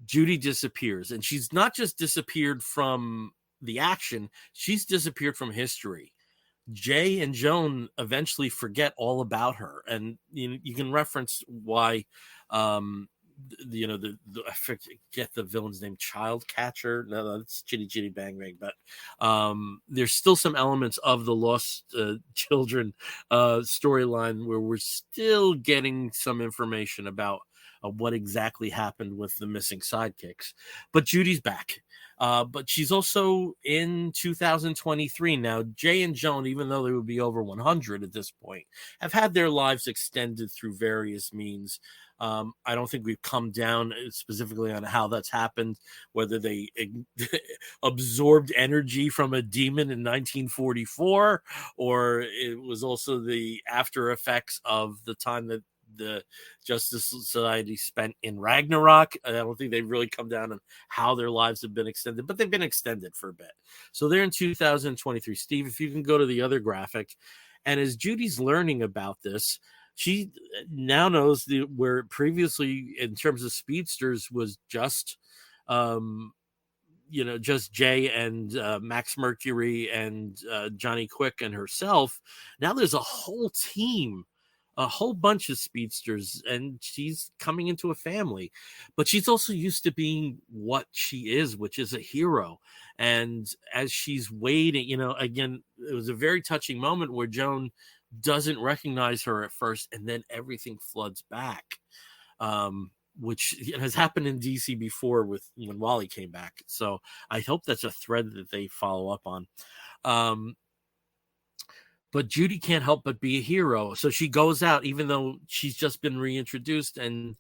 Judy disappears, and she's not just disappeared from the action; she's disappeared from history. Jay and Joan eventually forget all about her, and you can reference why I forget the villain's name, Child Catcher. No, that's Chitty Chitty Bang Bang. But there's still some elements of the Lost Children storyline where we're still getting some information about what exactly happened with the missing sidekicks. But Judy's back. But she's also in 2023 now. Jay and Joan, even though they would be over 100 at this point, have had their lives extended through various means. I don't think we've come down specifically on how that's happened, whether they absorbed energy from a demon in 1944, or it was also the after effects of the time that the Justice Society spent in Ragnarok. I don't think they've really come down on how their lives have been extended, but they've been extended for a bit. So they're in 2023. Steve, if you can go to the other graphic. And as Judy's learning about this, she now knows where previously in terms of speedsters was just, just Jay and Max Mercury and Johnny Quick and herself. Now there's a whole team, a whole bunch of speedsters, and she's coming into a family. But she's also used to being what she is, which is a hero. And as she's waiting, again, it was a very touching moment where Joan doesn't recognize her at first, and then everything floods back, which has happened in DC before when Wally came back. So I hope that's a thread that they follow up on. But Judy can't help but be a hero. So she goes out, even though she's just been reintroduced. And,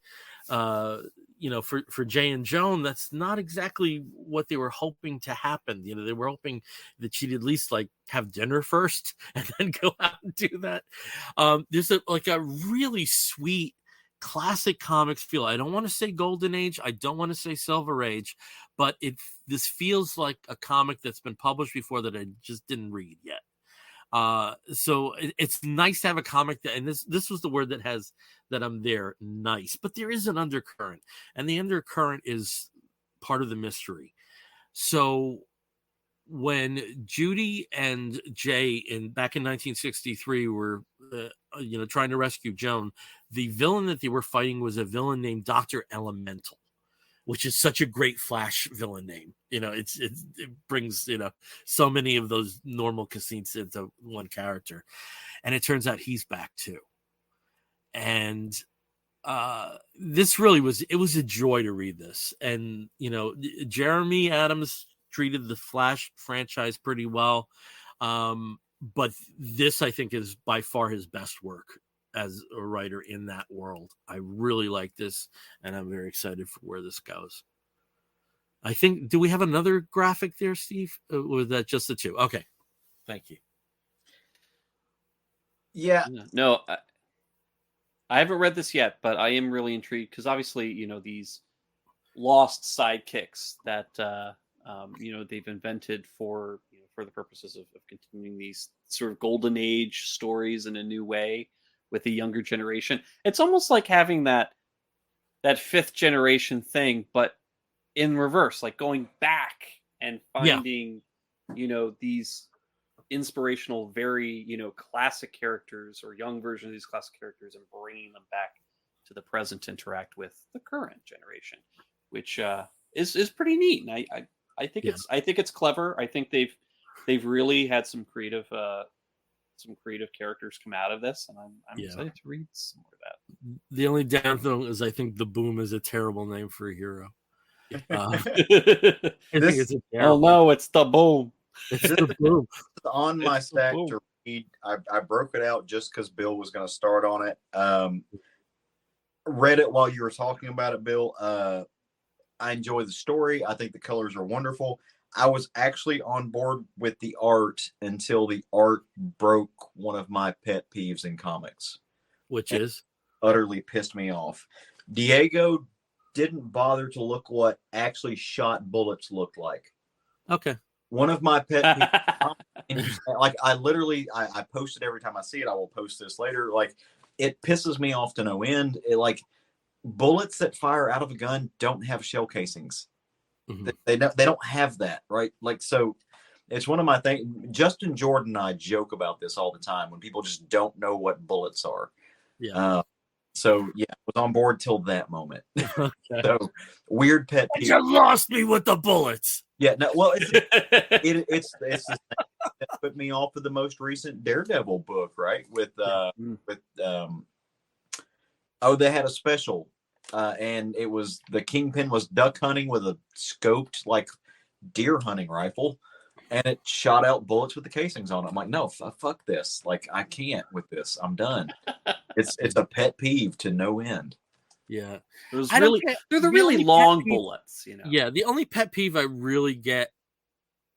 for Jay and Joan, that's not exactly what they were hoping to happen. They were hoping that she'd at least have dinner first and then go out and do that. There's a really sweet classic comics feel. I don't want to say Golden Age. I don't want to say Silver Age, but this feels like a comic that's been published before that I just didn't read yet. So it's nice to have a comic and this was the word that I'm there. Nice, but there is an undercurrent, and the undercurrent is part of the mystery. So when Judy and Jay back in 1963 were, trying to rescue Joan, the villain that they were fighting was a villain named Dr. Elemental, which is such a great Flash villain name. It brings, so many of those normal conceits into one character. And it turns out he's back too. And this really was a joy to read this. And, Jeremy Adams treated the Flash franchise pretty well. But this, I think, is by far his best work as a writer in that world. I really like this, and I'm very excited for where this goes. I think, do we have another graphic there, Steve? Or was that just the two? Okay. Thank you. Yeah. No, I haven't read this yet, but I am really intrigued because obviously, these lost sidekicks that, they've invented for the purposes of continuing these sort of golden age stories in a new way with a younger generation. It's almost like having that fifth generation thing, but in reverse, like going back and finding, these inspirational, very, classic characters or young versions of these classic characters and bringing them back to the present to interact with the current generation, which is pretty neat. And I think it's clever. I think they've really had some creative characters come out of this, and I'm excited to read some more of that. The only downfall is I think the Boom is a terrible name for a hero. Oh no, it's the Boom. It's the Boom. On my stack to read. I broke it out just because Bill was going to start on it. Read it while you were talking about it, Bill. I enjoy the story. I think the colors are wonderful. I was actually on board with the art until the art broke one of my pet peeves in comics. Which is? Utterly pissed me off. Diego didn't bother to look what actually shot bullets looked like. Okay. One of my pet peeves, I post it every time I see it. I will post this later. It pisses me off to no end. Bullets that fire out of a gun don't have shell casings. Mm-hmm. They don't have that, right? So it's one of my things. Justin Jordan and I joke about this all the time when people just don't know what bullets are. Yeah. So yeah, I was on board till that moment. Okay. So weird pet peeve. You lost me with the bullets. Yeah, no, well, it's the same that put me off of the most recent Daredevil book, right? With they had a special, and it was the Kingpin was duck hunting with a scoped like deer hunting rifle, and it shot out bullets with the casings on it. I'm like, no, fuck this. Like, I can't with this. I'm done. It's a pet peeve to no end. Yeah, They're I don't the get- really only long pet peeve- bullets, you know. Yeah, the only pet peeve I really get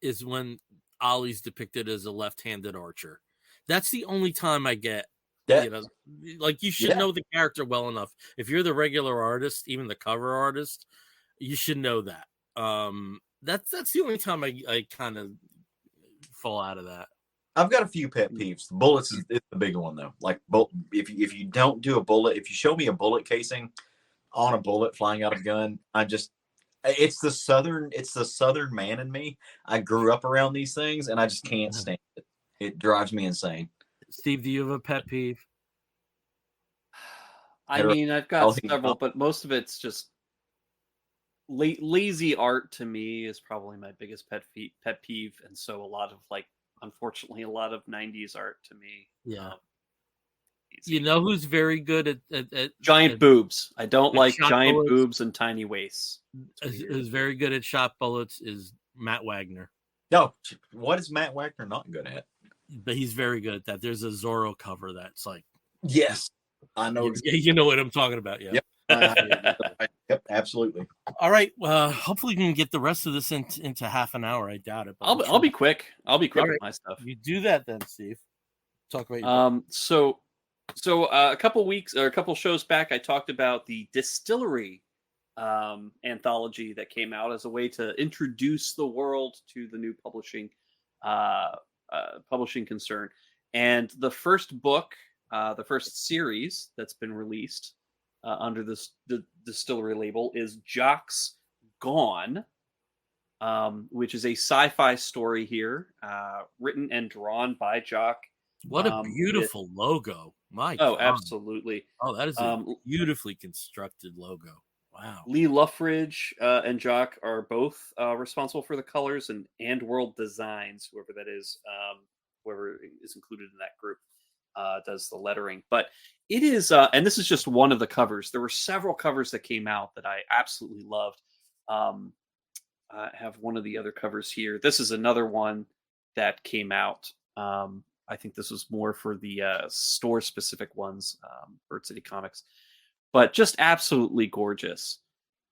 is when Ollie's depicted as a left-handed archer. That's the only time I get. Yeah. You know, like you should know the character well enough. If you're the regular artist, even the cover artist, you should know that. That's the only time I kind of fall out of that. I've got a few pet peeves. Bullets is the big one though. Like, if you don't do a bullet, if you show me a bullet casing on a bullet flying out of a gun, it's the southern man in me. I grew up around these things, and I just can't stand it. It drives me insane. Steve, do you have a pet peeve? I mean, I've got several, but most of it's just lazy art. To me, is probably my biggest pet peeve, and so unfortunately, a lot of '90s art to me. Yeah. You know who's very good at giant boobs? I don't like giant bullets. Boobs and tiny waists. Who's very good at shot bullets is Matt Wagner. No, what is Matt Wagner not good at? But he's very good at that. There's a Zorro cover that's like, yes, I know. You know what I'm talking about. Yeah. Yep. Yep, absolutely. All right. Hopefully we can get the rest of this into half an hour. I doubt it. But I'll be quick. I'll be quick with my stuff. You do that then, Steve. Talk about your So a couple shows back, I talked about the DSTLRY anthology that came out as a way to introduce the world to the new publishing concern. And the first book, the first series that's been released under the DSTLRY label is Jock's Gone, which is a sci-fi story here, written and drawn by Jock. What a beautiful logo. My God. God. Absolutely. Oh, that is a beautifully constructed logo. Wow. Lee Luffridge and Jock are both responsible for the colors, and World Designs, whoever that is, whoever is included in that group, does the lettering. But it is, and this is just one of the covers. There were several covers that came out that I absolutely loved. I have one of the other covers here. This is another one that came out. I think this was more for the store-specific ones, Bird City Comics. But just absolutely gorgeous.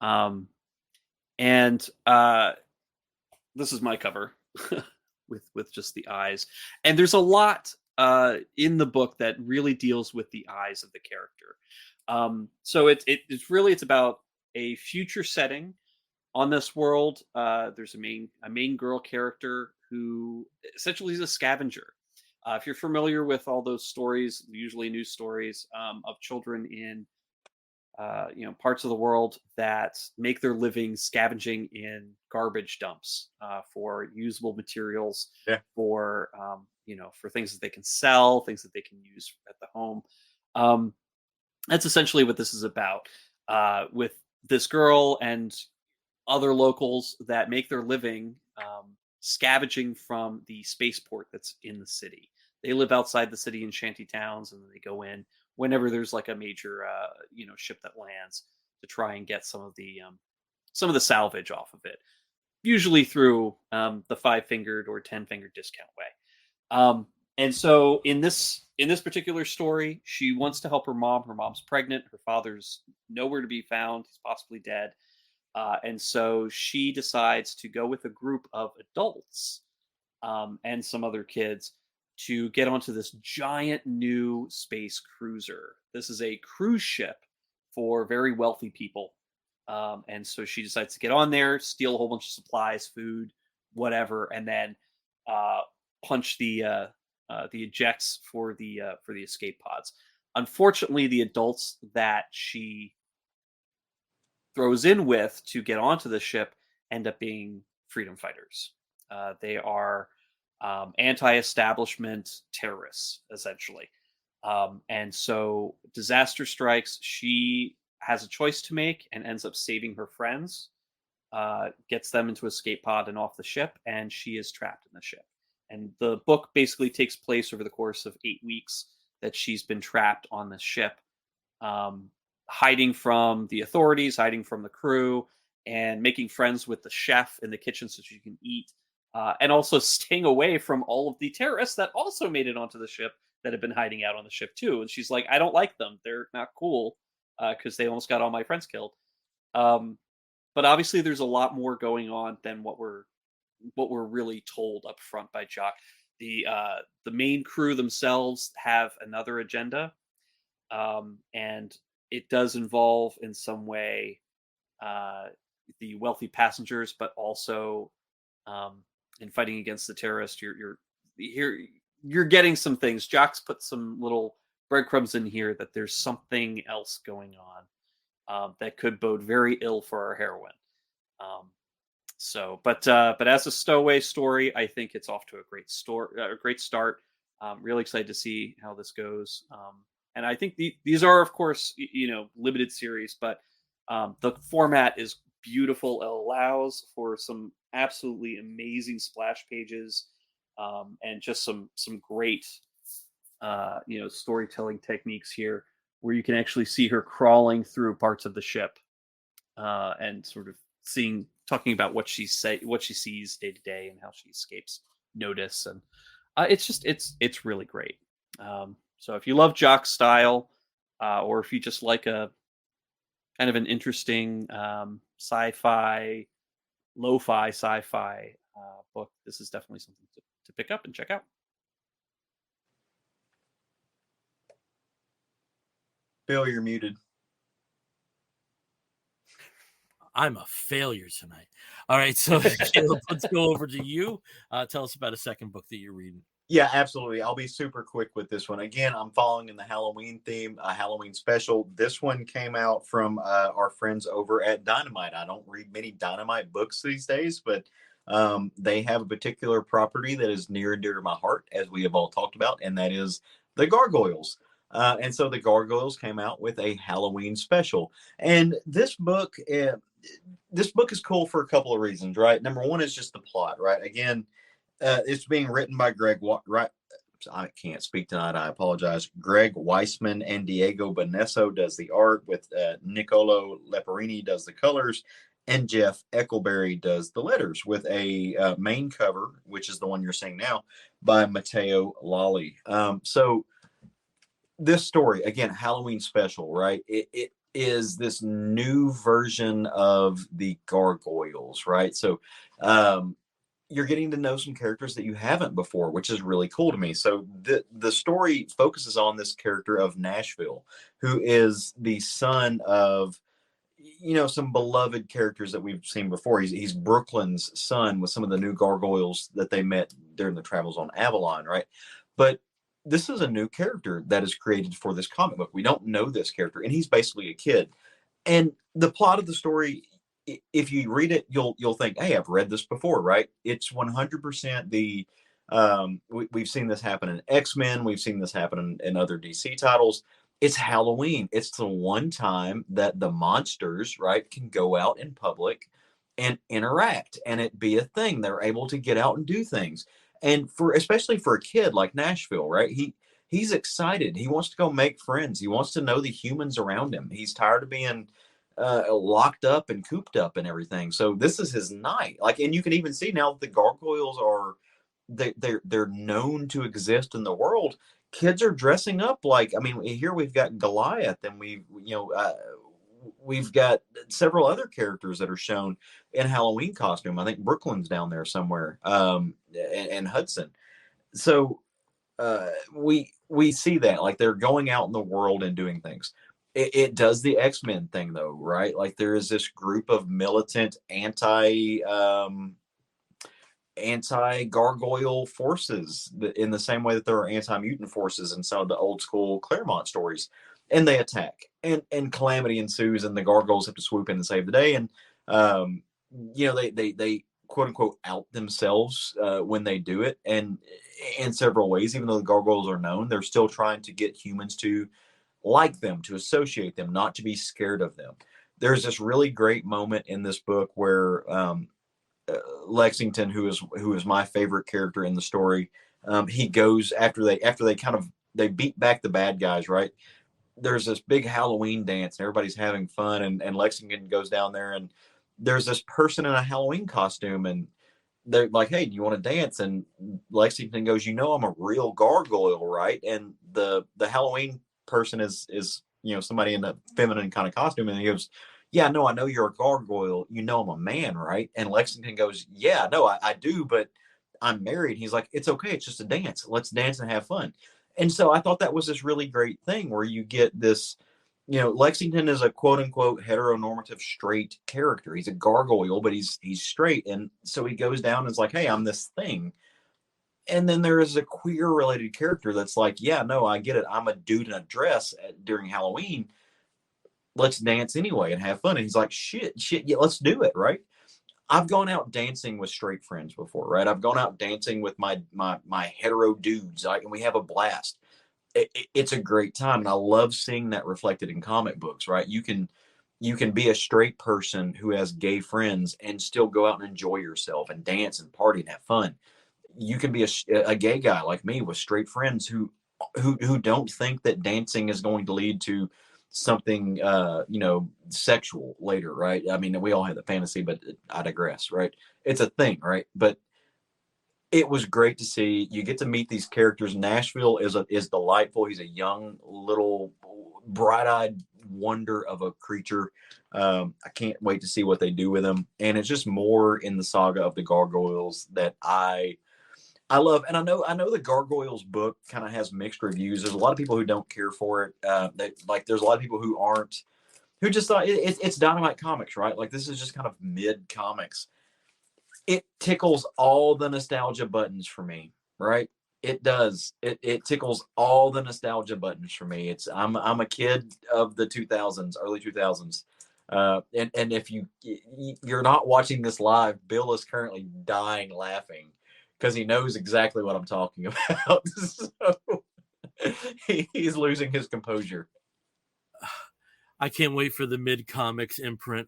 And this is my cover with just the eyes. And there's a lot in the book that really deals with the eyes of the character. So it's about a future setting on this world. There's a main girl character who essentially is a scavenger. If you're familiar with all those stories, usually news stories of children in parts of the world that make their living scavenging in garbage dumps for usable materials, for for things that they can sell, things that they can use at the home. That's essentially what this is about. With this girl and other locals that make their living scavenging from the spaceport that's in the city. They live outside the city in shanty towns, and they go in whenever there's like a major ship that lands to try and get some of the salvage off of it, usually through the 5-fingered or 10-fingered discount way. And so in this particular story, she wants to help her mom. Her mom's pregnant. Her father's nowhere to be found. He's possibly dead. And so she decides to go with a group of adults and some other kids to get onto this giant new space cruiser. This is a cruise ship for very wealthy people. And so she decides to get on there, steal a whole bunch of supplies, food, whatever, and then punch the ejects for the escape pods. Unfortunately, the adults that she throws in with to get onto the ship end up being freedom fighters. They are anti-establishment terrorists, essentially. And so disaster strikes. She has a choice to make and ends up saving her friends, gets them into escape pod and off the ship, and she is trapped in the ship. And the book basically takes place over the course of 8 weeks that she's been trapped on this ship, hiding from the authorities, hiding from the crew, and making friends with the chef in the kitchen so she can eat, and also staying away from all of the terrorists that also made it onto the ship that had been hiding out on the ship too. And she's like, I don't like them. They're not cool because they almost got all my friends killed. But obviously there's a lot more going on than what we're really told up front by Jock. The main crew themselves have another agenda, and it does involve in some way the wealthy passengers, but also in fighting against the terrorists, you're getting some things. Jock's put some little breadcrumbs in here that there's something else going on that could bode very ill for our heroine. But as a stowaway story, I think it's off to a great start. Really excited to see how this goes. And I think these are, of course, limited series, but the format is beautiful. It allows for some absolutely amazing splash pages, and just some great, storytelling techniques here, where you can actually see her crawling through parts of the ship, and sort of talking about what she sees day to day and how she escapes notice. And it's really great. So if you love Jock's style, or if you just like a kind of an interesting lo-fi sci-fi book, this is definitely something to pick up and check out. Bill, you're muted. I'm a failure tonight. All right, so Caleb, let's go over to you. Tell us about a second book that you're reading. Yeah, absolutely. I'll be super quick with this one. Again, I'm following in the Halloween theme, a Halloween special. This one came out from our friends over at Dynamite. I don't read many Dynamite books these days, but they have a particular property that is near and dear to my heart, as we have all talked about, and that is the Gargoyles. And so the Gargoyles came out with a Halloween special. And this book is cool for a couple of reasons, right? Number one is just the plot, right? Again, it's being written by right? I can't speak tonight. I apologize. Greg Weisman and Diego Bonesso does the art, with Nicolo Leperini does the colors, and Jeff Eckelberry does the letters, with a main cover, which is the one you're seeing now, by Matteo Lolli. So this story, again, Halloween special, right? It is this new version of the Gargoyles, right? So you're getting to know some characters that you haven't before, which is really cool to me. So the story focuses on this character of Nashville, who is the son of, some beloved characters that we've seen before. He's Brooklyn's son with some of the new Gargoyles that they met during the travels on Avalon, right? But this is a new character that is created for this comic book. We don't know this character, and he's basically a kid. And the plot of the story, if you read it, you'll think, hey, I've read this before, right? It's 100% the we've seen this happen in X-Men. We've seen this happen in other DC titles. It's Halloween. It's the one time that the monsters, right, can go out in public and interact, and it be a thing. They're able to get out and do things. And especially for a kid like Nashville, right? He's excited. He wants to go make friends. He wants to know the humans around him. He's tired of being locked up and cooped up and everything. So this is his night. And you can even see now that the Gargoyles they're known to exist in the world. Kids are dressing up here we've got Goliath, and we've got several other characters that are shown in Halloween costume. I think Brooklyn's down there somewhere, and Hudson. So we see that they're going out in the world and doing things. It does the X-Men thing though, right? There is this group of militant anti-gargoyle forces in the same way that there are anti-mutant forces in some of the old school Claremont stories, and they attack, and calamity ensues, and the gargoyles have to swoop in and save the day. And they quote unquote out themselves when they do it, and in several ways. Even though the gargoyles are known, they're still trying to get humans to like them, to associate them, not to be scared of them. There's this really great moment in this book where Lexington, who is my favorite character in the story, he goes after they kind of they beat back the bad guys, right? There's this big Halloween dance and everybody's having fun, and Lexington goes down there, and there's this person in a Halloween costume, and they're like, "Hey, do you want to dance?" And Lexington goes, I'm a real gargoyle, right? And the Halloween person is somebody in a feminine kind of costume, and he goes, "Yeah, no, I know you're a gargoyle. I'm a man, right?" And Lexington goes, "Yeah, no, I do, but I'm married." He's like, "It's okay. It's just a dance. Let's dance and have fun." And so I thought that was this really great thing where you get this, Lexington is a quote unquote heteronormative straight character. He's a gargoyle, but he's straight. And so he goes down and is like, "Hey, I'm this thing." And then there is a queer related character that's like, "Yeah, no, I get it. I'm a dude in a dress during Halloween. Let's dance anyway and have fun." And he's like, shit, yeah, let's do it, right? I've gone out dancing with straight friends before, right? I've gone out dancing with my hetero dudes, and we have a blast. It's a great time, and I love seeing that reflected in comic books, right? You can be a straight person who has gay friends and still go out and enjoy yourself and dance and party and have fun. You can be a gay guy like me with straight friends who don't think that dancing is going to lead to something sexual later, right? I mean, we all have the fantasy, but I digress, right? It's a thing, right? But it was great to see. You get to meet these characters. Nashville is delightful. He's a young little bright-eyed wonder of a creature. I can't wait to see what they do with him, and it's just more in the saga of the gargoyles that I love. And I know the Gargoyles book kind of has mixed reviews. There's a lot of people who don't care for it. There's a lot of people who just thought it's Dynamite comics, right? Like, this is just kind of mid comics. It tickles all the nostalgia buttons for me, right? It does. It tickles all the nostalgia buttons for me. I'm a kid of the 2000s, early 2000s. And if you're not watching this live, Bill is currently dying laughing because he knows exactly what I'm talking about. So he's losing his composure. I can't wait for the mid comics imprint.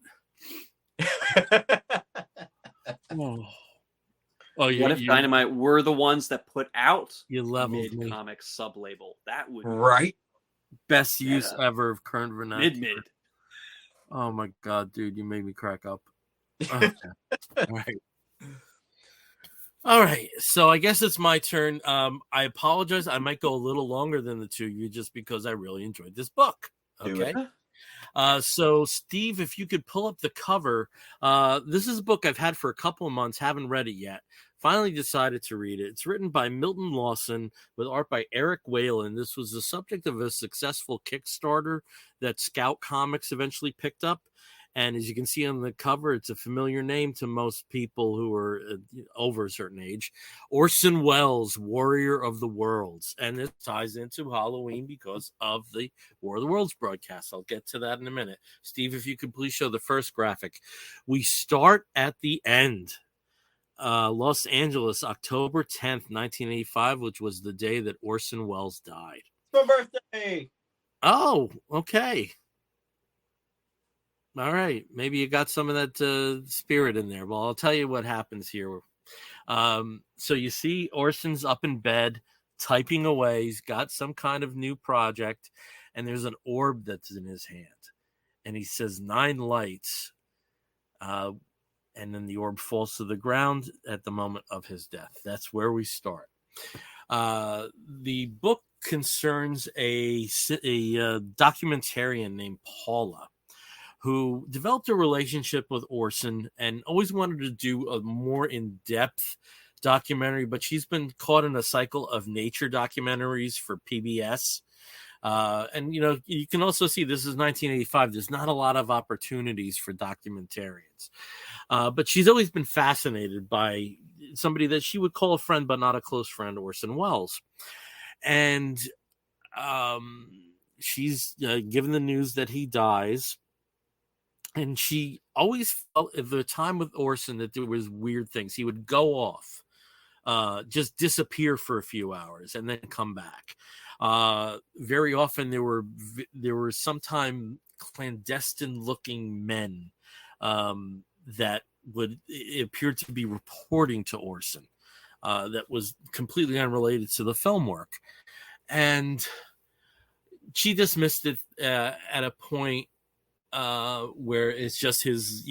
What if Dynamite were the ones that put out you leveled mid comics sub label? That would right. Best use ever of current vernacular. Mid. Oh my god, dude, you made me crack up. Okay. All right. So I guess it's my turn. I apologize. I might go a little longer than the two of you just because I really enjoyed this book. Okay. So Steve, if you could pull up the cover, this is a book I've had for a couple of months, haven't read it yet. Finally decided to read it. It's written by Milton Lawson with art by Eric Whalen. This was the subject of a successful Kickstarter that Scout Comics eventually picked up. And as you can see on the cover, it's a familiar name to most people who are over a certain age. Orson Welles, Warrior of the Worlds. And it ties into Halloween because of the War of the Worlds broadcast. I'll get to that in a minute. Steve, if you could please show the first graphic. We start at the end. Los Angeles, October 10th, 1985, which was the day that Orson Welles died. It's my birthday. Oh, okay. All right. Maybe you got some of that spirit in there. Well, I'll tell you what happens here. So you see Orson's up in bed, typing away. He's got some kind of new project, and there's an orb that's in his hand. And he says 9 lights. And then the orb falls to the ground at the moment of his death. That's where we start. The book concerns a documentarian named Paula, who developed a relationship with Orson and always wanted to do a more in-depth documentary, but she's been caught in a cycle of nature documentaries for PBS. And, you can also see this is 1985. There's not a lot of opportunities for documentarians. But she's always been fascinated by somebody that she would call a friend, but not a close friend, Orson Welles. And she's given the news that he dies. And she always felt at the time with Orson that there was weird things. He would go off just disappear for a few hours and then come back. Very often there were sometimes clandestine looking men that would appear to be reporting to Orson that was completely unrelated to the film work. And she dismissed it at a point where it's just his,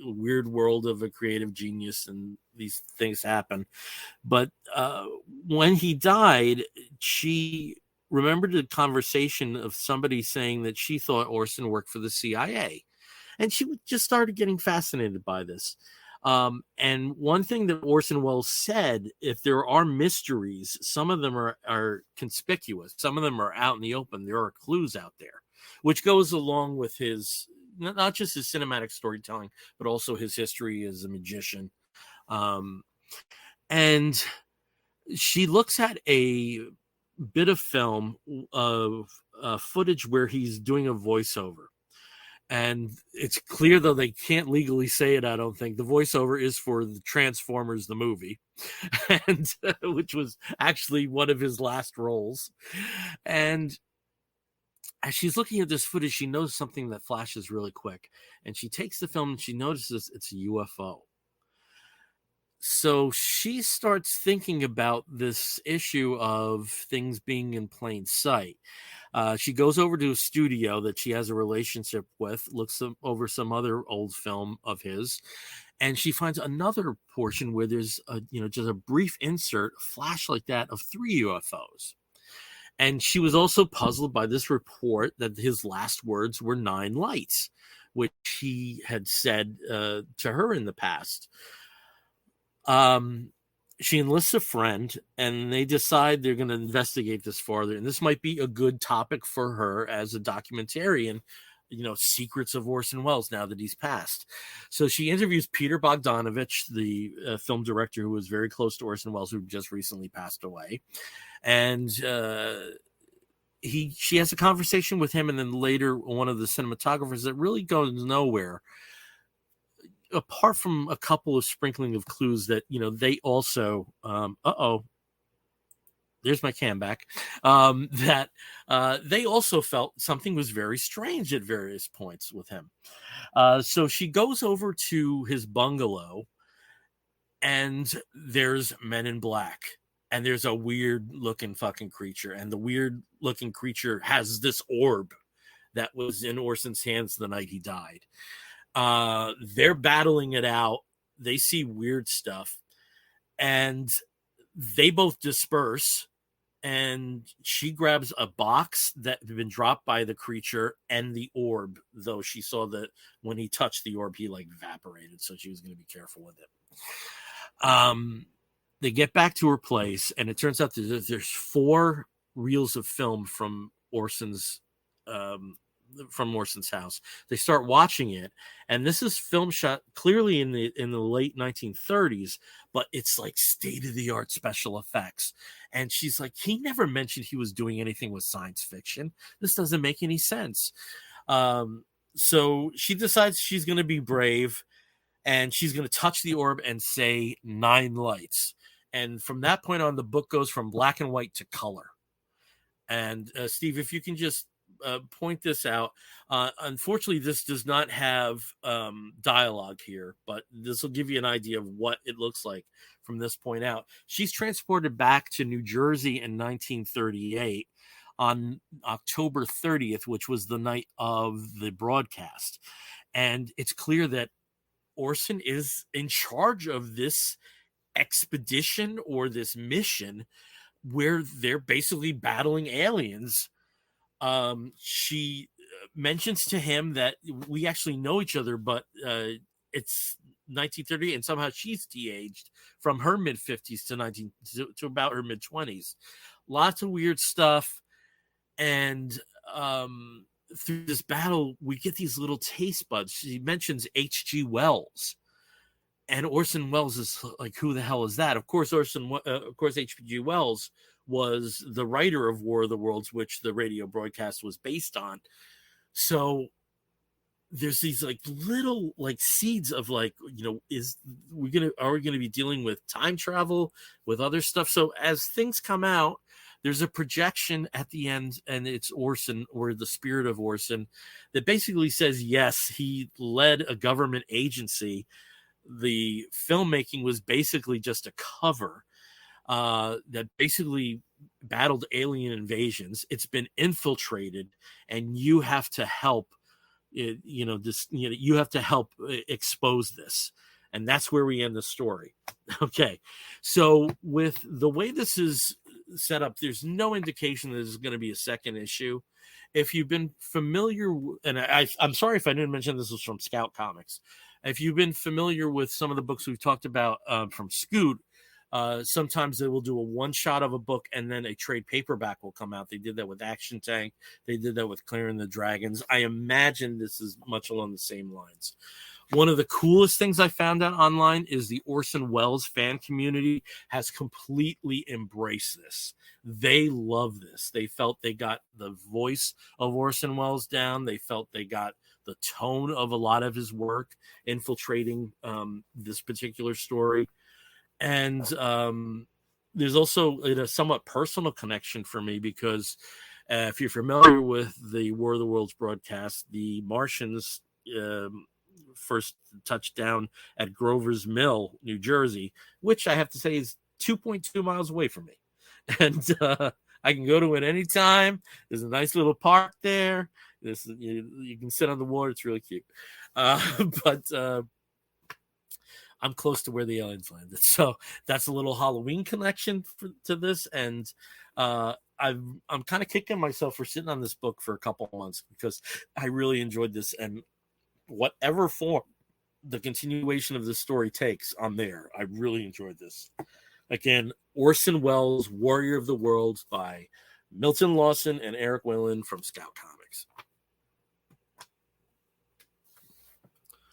weird world of a creative genius and these things happen. But when he died, she remembered a conversation of somebody saying that she thought Orson worked for the CIA. And she just started getting fascinated by this. And one thing that Orson Welles said, if there are mysteries, some of them are conspicuous. Some of them are out in the open. There are clues out there, which goes along with his, not just his cinematic storytelling, but also his history as a magician. And she looks at a bit of film of footage where he's doing a voiceover. And it's clear, though they can't legally say it, I don't think, the voiceover is for the Transformers, the movie, and which was actually one of his last roles. And as she's looking at this footage, she knows something that flashes really quick. And she takes the film and she notices it's a UFO. So she starts thinking about this issue of things being in plain sight. She goes over to a studio that she has a relationship with, looks over some other old film of his, and she finds another portion where there's just a brief insert, a flash like that, of 3 UFOs. And she was also puzzled by this report that his last words were 9 lights, which he had said to her in the past. She enlists a friend and they decide they're going to investigate this farther. And this might be a good topic for her as a documentarian, secrets of Orson Welles now that he's passed. So she interviews Peter Bogdanovich, the film director who was very close to Orson Welles, who just recently passed away. And she has a conversation with him, and then later one of the cinematographers that really goes nowhere, apart from a couple of sprinkling of clues that, they also, there's my cam back, that they also felt something was very strange at various points with him. So she goes over to his bungalow, and there's men in black, and there's a weird looking fucking creature. And the weird looking creature has this orb that was in Orson's hands the night he died. They're battling it out. They see weird stuff, and they both disperse. And she grabs a box that had been dropped by the creature and the orb, though she saw that when he touched the orb, he evaporated. So she was going to be careful with it. They get back to her place, and it turns out that there's 4 reels of film from Orson's house. They start watching it, and this is film shot clearly in the late 1930s, but it's state-of-the-art special effects. And she's like, he never mentioned he was doing anything with science fiction. This doesn't make any sense. So she decides she's going to be brave, and she's going to touch the orb and say 9 lights. And from that point on, the book goes from black and white to color. And Steve, if you can just point this out. Unfortunately, this does not have dialogue here, but this will give you an idea of what it looks like from this point out. She's transported back to New Jersey in 1938 on October 30th, which was the night of the broadcast. And it's clear that Orson is in charge of this expedition or this mission where they're basically battling aliens. She mentions to him that we actually know each other, but it's 1938, and somehow she's de-aged from her mid-50s to about her mid-20s. Lots of weird stuff, and through this battle, we get these little taste buds. She mentions H.G. Wells, and Orson Welles is like, who the hell is that? Of course, H.G. Wells was the writer of War of the Worlds, which the radio broadcast was based on. So there's these like little like seeds of like, are we gonna be dealing with time travel, with other stuff? So as things come out, there's a projection at the end, and it's Orson, or the spirit of Orson, that basically says yes, he led a government agency. The filmmaking was basically just a cover that basically battled alien invasions. It's been infiltrated, and you have to help. You have to help expose this, and that's where we end the story. Okay, so with the way this is set up, there's no indication that there's going to be a second issue. If you've been familiar, and I'm sorry if I didn't mention this was from Scout Comics. If you've been familiar with some of the books we've talked about from Scoot, sometimes they will do a one shot of a book and then a trade paperback will come out. They did that with Action Tank. They did that with Clearing the Dragons. I imagine this is much along the same lines. One of the coolest things I found out online is the Orson Welles fan community has completely embraced this. They love this. They felt they got the voice of Orson Welles down. They felt they got the tone of a lot of his work infiltrating this particular story. And there's also a somewhat personal connection for me because if you're familiar with the War of the Worlds broadcast, the Martians first touched down at Grover's Mill, New Jersey, which I have to say is 2.2 miles away from me. And I can go to it anytime. There's a nice little park there. You can sit on the water. It's really cute. But I'm close to where the aliens landed. So that's a little Halloween connection to this. And I'm kind of kicking myself for sitting on this book for a couple months because I really enjoyed this. And whatever form the continuation of the story takes, I'm there. I really enjoyed this. Again, Orson Welles, Warrior of the Worlds by Milton Lawson and Eric Whalen from Scout Comics.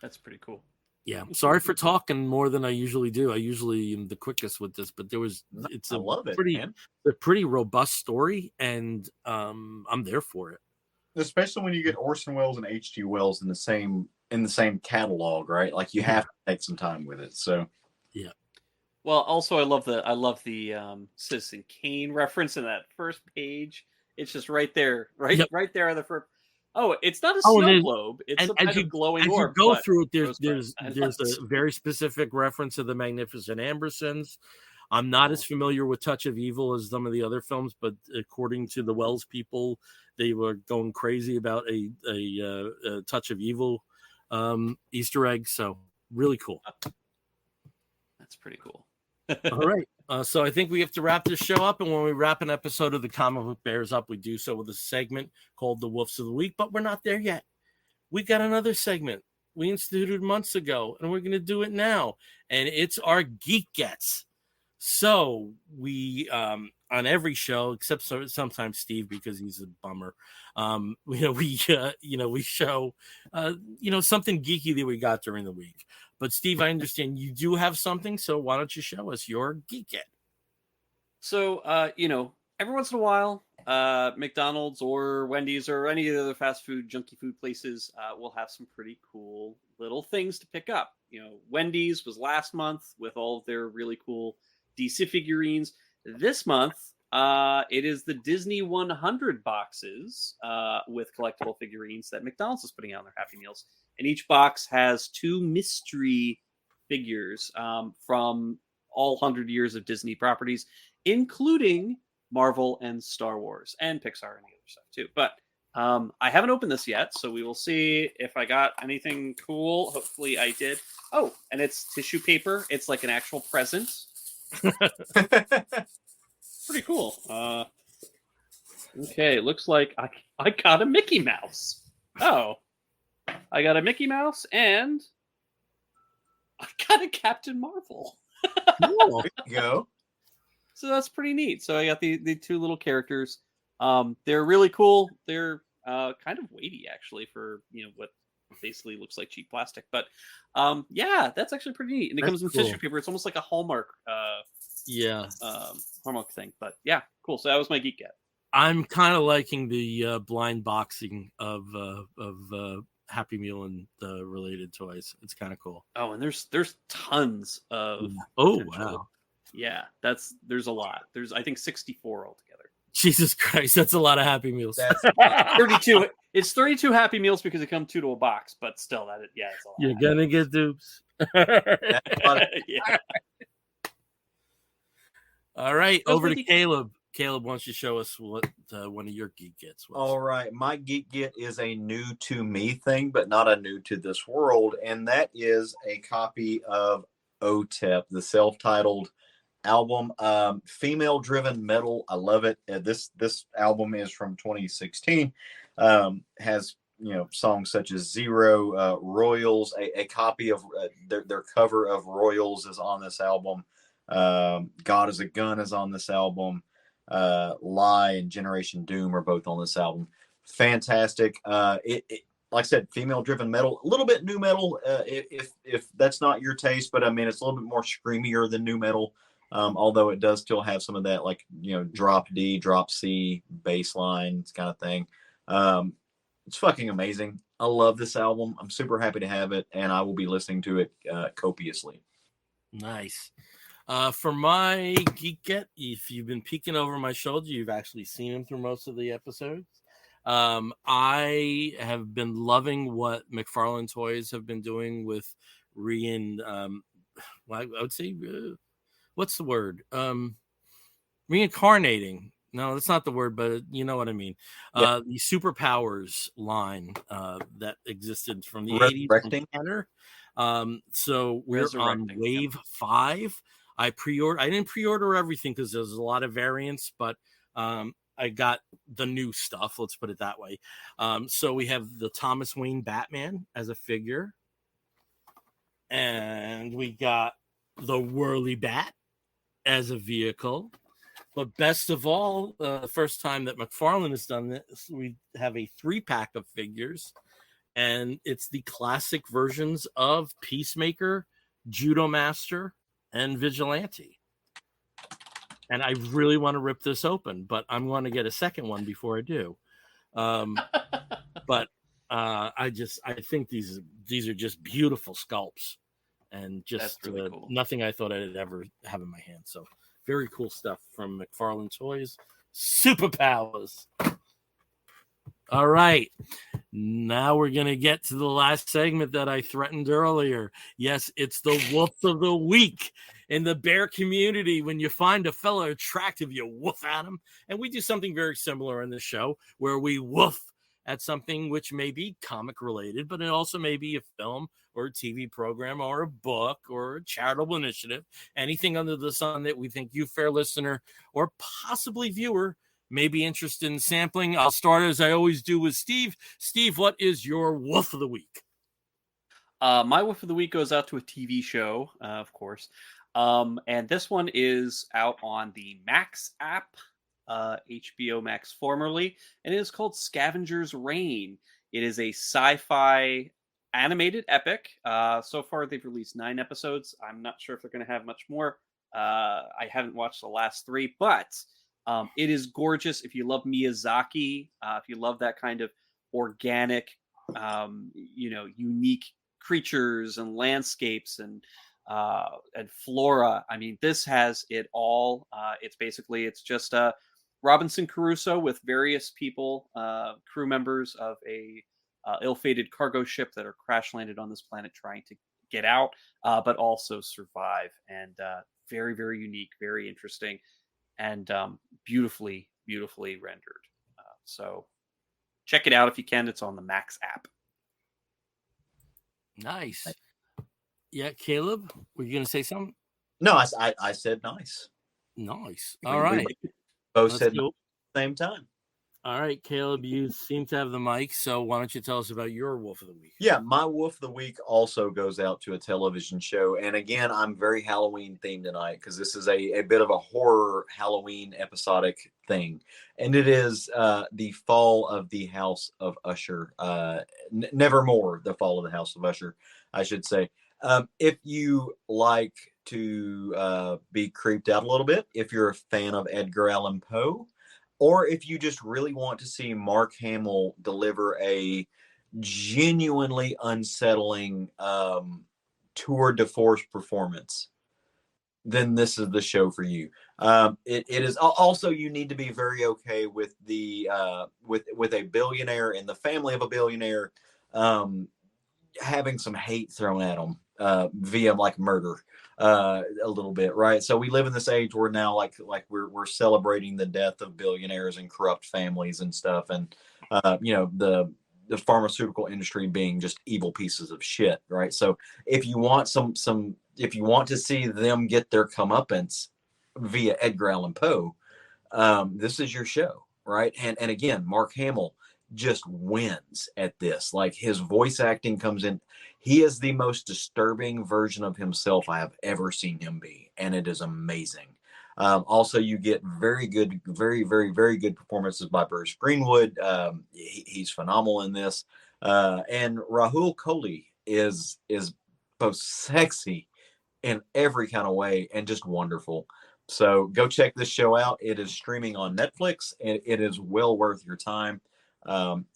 That's pretty cool. Yeah, sorry for talking more than I usually do. I usually am the quickest with this, but it's a pretty robust story, and I'm there for it. Especially when you get Orson Welles and H.G. Wells in the same catalog, right? Like you have to take some time with it. So yeah. Well, also I love the Citizen Kane reference in that first page. It's just right there, right there on the first. Oh, it's not a snow globe. It's some kind of glowing orb. As you go through it, there's a very specific reference to the Magnificent Ambersons. I'm not as familiar with Touch of Evil as some of the other films, but according to the Wells people, they were going crazy about a Touch of Evil Easter egg. So really cool. That's pretty cool. All right. So I think we have to wrap this show up. And when we wrap an episode of the Comic Book Bears up, we do so with a segment called the Woofs of the Week. But we're not there yet. We got another segment we instituted months ago, and we're going to do it now. And it's our Geek Gets. So we, on every show, except sometimes Steve, because he's a bummer, we show, something geeky that we got during the week. But Steve, I understand you do have something, so why don't you show us your Geek Get? So, every once in a while, McDonald's or Wendy's or any of the other fast food, junky food places will have some pretty cool little things to pick up. Wendy's was last month with all of their really cool DC figurines. This month, it is the Disney 100 boxes with collectible figurines that McDonald's is putting out on their Happy Meals. And each box has 2 mystery figures from all 100 years of Disney properties, including Marvel and Star Wars and Pixar and the other stuff too. But I haven't opened this yet, so we will see if I got anything cool. Hopefully I did. Oh, and it's tissue paper. It's like an actual present. Pretty cool. Okay, it looks like I got a Mickey Mouse. Oh. I got a Mickey Mouse and I got a Captain Marvel. Cool. There you go. So that's pretty neat. So I got the 2 little characters. They're really cool. They're kind of weighty actually for what basically looks like cheap plastic. But yeah, that's actually pretty neat. And it comes in tissue paper. It's almost like a Hallmark Hallmark thing. But yeah, cool. So that was my Geek Get. I'm kind of liking the blind boxing of Happy Meal and the related toys. It's kind of cool. Oh, and there's tons of. Oh potential. wow. Yeah, there's a lot. There's I think 64 altogether. Jesus Christ, that's a lot of Happy Meals. That's 32. It's 32 Happy Meals because they come 2 to a box, but still, it's a lot. You're gonna get dupes. Yeah. All right, Those over were to Caleb. Caleb, why don't you show us what one of your geek gets was? all right. My geek get is a new to me thing, but not a new to this world, and that is a copy of OTEP, the self-titled album, female-driven metal. I love it. This album is from 2016. Has songs such as Zero, Royals. A copy of their cover of Royals is on this album. God is a Gun is on this album. Lie and Generation Doom are both on this album. Fantastic. It like I said, female driven metal, a little bit new metal, if that's not your taste, but I mean it's a little bit more screamier than new metal, although it does still have some of that, like drop D, drop C bass lines kind of thing. It's fucking amazing. I love this album. I'm super happy to have it, and I will be listening to it copiously. Nice. For my geek get, if you've been peeking over my shoulder, you've actually seen him through most of the episodes. I have been loving what McFarlane Toys have been doing with I would say, what's the word? Reincarnating. No, that's not the word, but you know what I mean. Yeah. The Superpowers line that existed from the Resurrecting. 80s. So we're on wave 5. I didn't pre-order everything because there's a lot of variants, but I got the new stuff. Let's put it that way. So we have the Thomas Wayne Batman as a figure, and we got the Whirly Bat as a vehicle. But best of all, the first time that McFarlane has done this, we have a 3-pack of figures, and it's the classic versions of Peacemaker, Judo Master, and Vigilante. And I really want to rip this open, but I'm going to get a second one before I do. But I think these are just beautiful sculpts, and just really cool. Nothing I thought I'd ever have in my hand. So very cool stuff from McFarlane Toys. Superpowers. All right. Now we're going to get to the last segment that I threatened earlier. Yes, it's the Woof of the Week. In the bear community, when you find a fellow attractive, you woof at him. And we do something very similar in the show where we woof at something which may be comic related, but it also may be a film or a TV program or a book or a charitable initiative, anything under the sun that we think you, fair listener, or possibly viewer, may be interested in sampling. I'll start as I always do with Steve. Steve, what is your Woof of the Week? My Woof of the Week goes out to a TV show, of course. And this one is out on the Max app, HBO Max formerly, and it is called Scavenger's Reign. It is a sci-fi animated epic. So far, they've released 9 episodes. I'm not sure if they're going to have much more. I haven't watched the last 3, but it is gorgeous. If you love Miyazaki, if you love that kind of organic, unique creatures and landscapes and flora. I mean, this has it all. It's just Robinson Crusoe with various people, crew members of a ill-fated cargo ship that are crash landed on this planet trying to get out, but also survive. And very, very unique, very interesting, and beautifully, beautifully rendered. So check it out if you can. It's on the Max app. Nice. Yeah, Caleb, were you going to say something? No, I said nice. Nice. All right. We both said at the same time. All right, Caleb, you seem to have the mic, so why don't you tell us about your Woof of the Week? Yeah, my Woof of the Week also goes out to a television show. And again, I'm very Halloween themed tonight because this is a bit of a horror Halloween episodic thing. And it is the Fall of the House of Usher. Nevermore, the Fall of the House of Usher, I should say. If you like to be creeped out a little bit, if you're a fan of Edgar Allan Poe, or if you just really want to see Mark Hamill deliver a genuinely unsettling tour de force performance, then this is the show for you. It is also, you need to be very okay with the with a billionaire and the family of a billionaire having some hate thrown at them via like murder a little bit, right? So we live in this age where now like we're celebrating the death of billionaires and corrupt families and stuff, and the pharmaceutical industry being just evil pieces of shit, right? So if you want if you want to see them get their comeuppance via Edgar Allan Poe, this is your show, right? And again, Mark Hamill just wins at this. Like, his voice acting comes in. He is the most disturbing version of himself I have ever seen him be, and it is amazing. Also, you get very good, very, very, very good performances by Bruce Greenwood. He's phenomenal in this. And Rahul Kohli is both sexy in every kind of way and just wonderful. So go check this show out. It is streaming on Netflix, and it is well worth your time.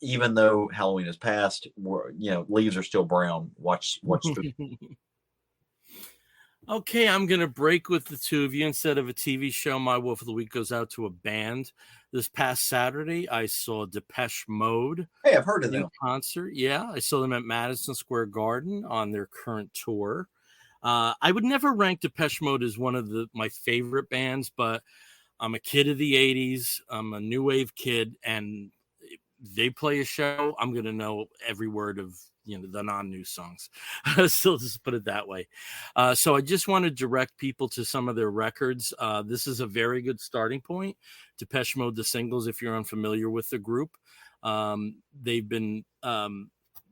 Even though Halloween has passed, leaves are still brown. Watch. Okay, I'm going to break with the two of you. Instead of a TV show, my Wolf of the Week goes out to a band. This past Saturday, I saw Depeche Mode. Hey, I've heard of them. Concert. Yeah, I saw them at Madison Square Garden on their current tour. I would never rank Depeche Mode as one of my favorite bands, but I'm a kid of the 80s. I'm a new wave kid, and they play a show, I'm going to know every word of the non-new songs. So just put it that way. So I just want to direct people to some of their records. This is a very good starting point. Depeche Mode, the singles, if you're unfamiliar with the group. They've been,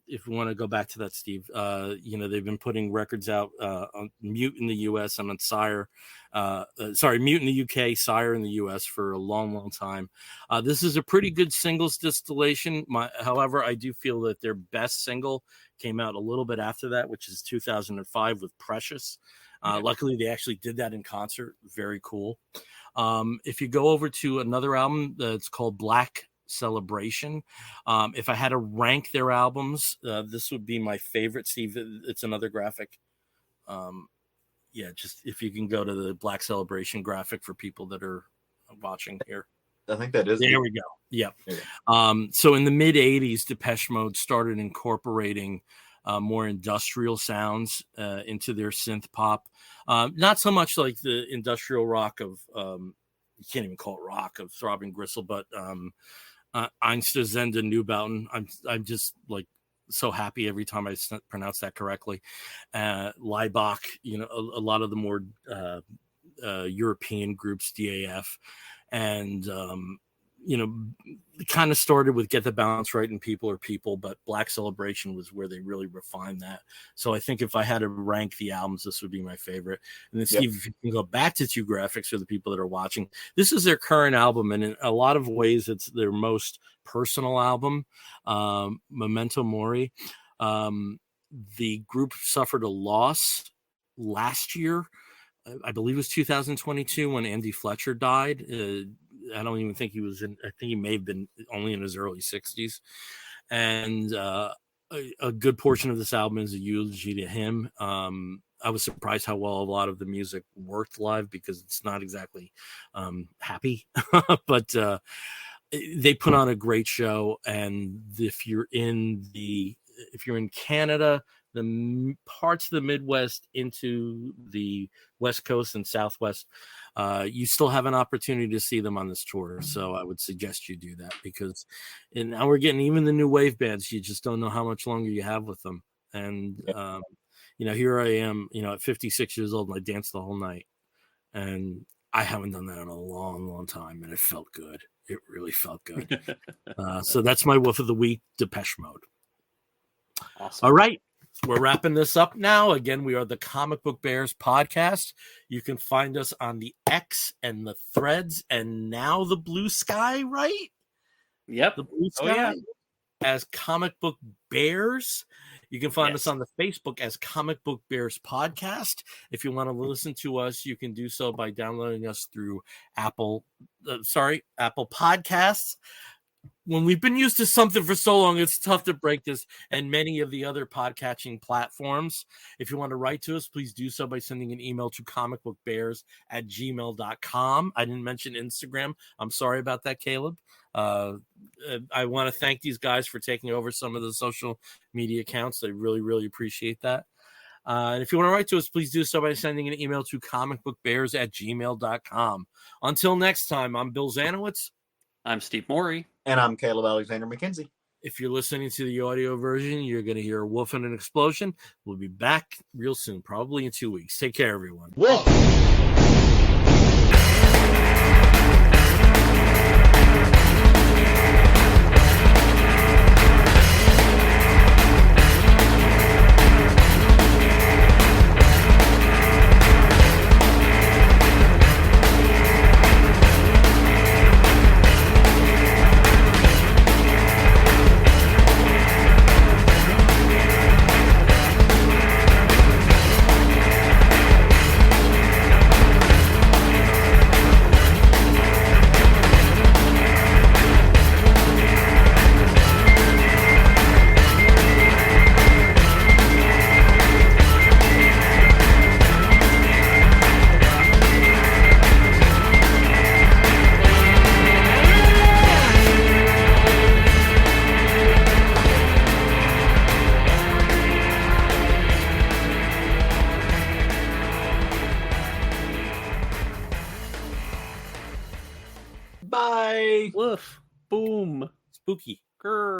if you want to go back to that, Steve, they've been putting records out on Mute in the US and on Sire. Mute in the UK, Sire in the US for a long, long time. This is a pretty good singles distillation. However, I do feel that their best single came out a little bit after that, which is 2005 with Precious. Luckily, they actually did that in concert. Very cool. If you go over to another album that's called Black Celebration, if I had to rank their albums, this would be my favorite. Steve, it's another graphic. Just if you can go to the Black Celebration graphic for people that are watching here. I think that is. There we go. Yep. So in the mid 80s, Depeche Mode started incorporating more industrial sounds into their synth pop. Not so much like the industrial rock of, you can't even call it rock, of Throbbing Gristle, but Einstürzende Neubauten. I'm just like so happy every time I pronounce that correctly. Laibach, a lot of the more European groups, DAF, and it kind of started with Get the Balance Right and People Are People, but Black Celebration was where they really refined that. So I think if I had to rank the albums, this would be my favorite. And then Steve, if you can go back to two graphics for the people that are watching, this is their current album, and in a lot of ways it's their most personal album, Memento Mori. The group suffered a loss last year. I believe it was 2022 when Andy Fletcher died. I don't even think he was in, I think he may have been only in his early 60s. And a good portion of this album is a eulogy to him. I was surprised how well a lot of the music worked live, because it's not exactly happy, but they put on a great show. And if you're in Canada, the parts of the Midwest into the West Coast and Southwest, you still have an opportunity to see them on this tour. So I would suggest you do that, because now we're getting even the new wave bands. You just don't know how much longer you have with them. And, here I am, at 56 years old, and I danced the whole night, and I haven't done that in a long, long time. And it felt good. It really felt good. So that's my Wolf of the Week, Depeche Mode. Awesome. All right. We're wrapping this up now. Again, we are the Comic Book Bears podcast. You can find us on the X and the Threads and now the Blue Sky, right? Yep. The Blue Sky as Comic Book Bears. You can find us on the Facebook as Comic Book Bears Podcast. If you want to listen to us, you can do so by downloading us through Apple Podcasts, when we've been used to something for so long, it's tough to break this. And many of the other podcatching platforms, if you want to write to us, please do so by sending an email to comicbookbears@gmail.com. I didn't mention Instagram. I'm sorry about that, Caleb. I want to thank these guys for taking over some of the social media accounts. I really, really appreciate that. And if you want to write to us, please do so by sending an email to comicbookbears@gmail.com. Until next time, I'm Bill Zanowitz. I'm Steve Morey. And I'm Caleb Alexander McKenzie. If you're listening to the audio version, you're going to hear a woof and an explosion. We'll be back real soon, probably in 2 weeks. Take care, everyone. Woof. Bye. Woof. Boom. Spooky. Grr.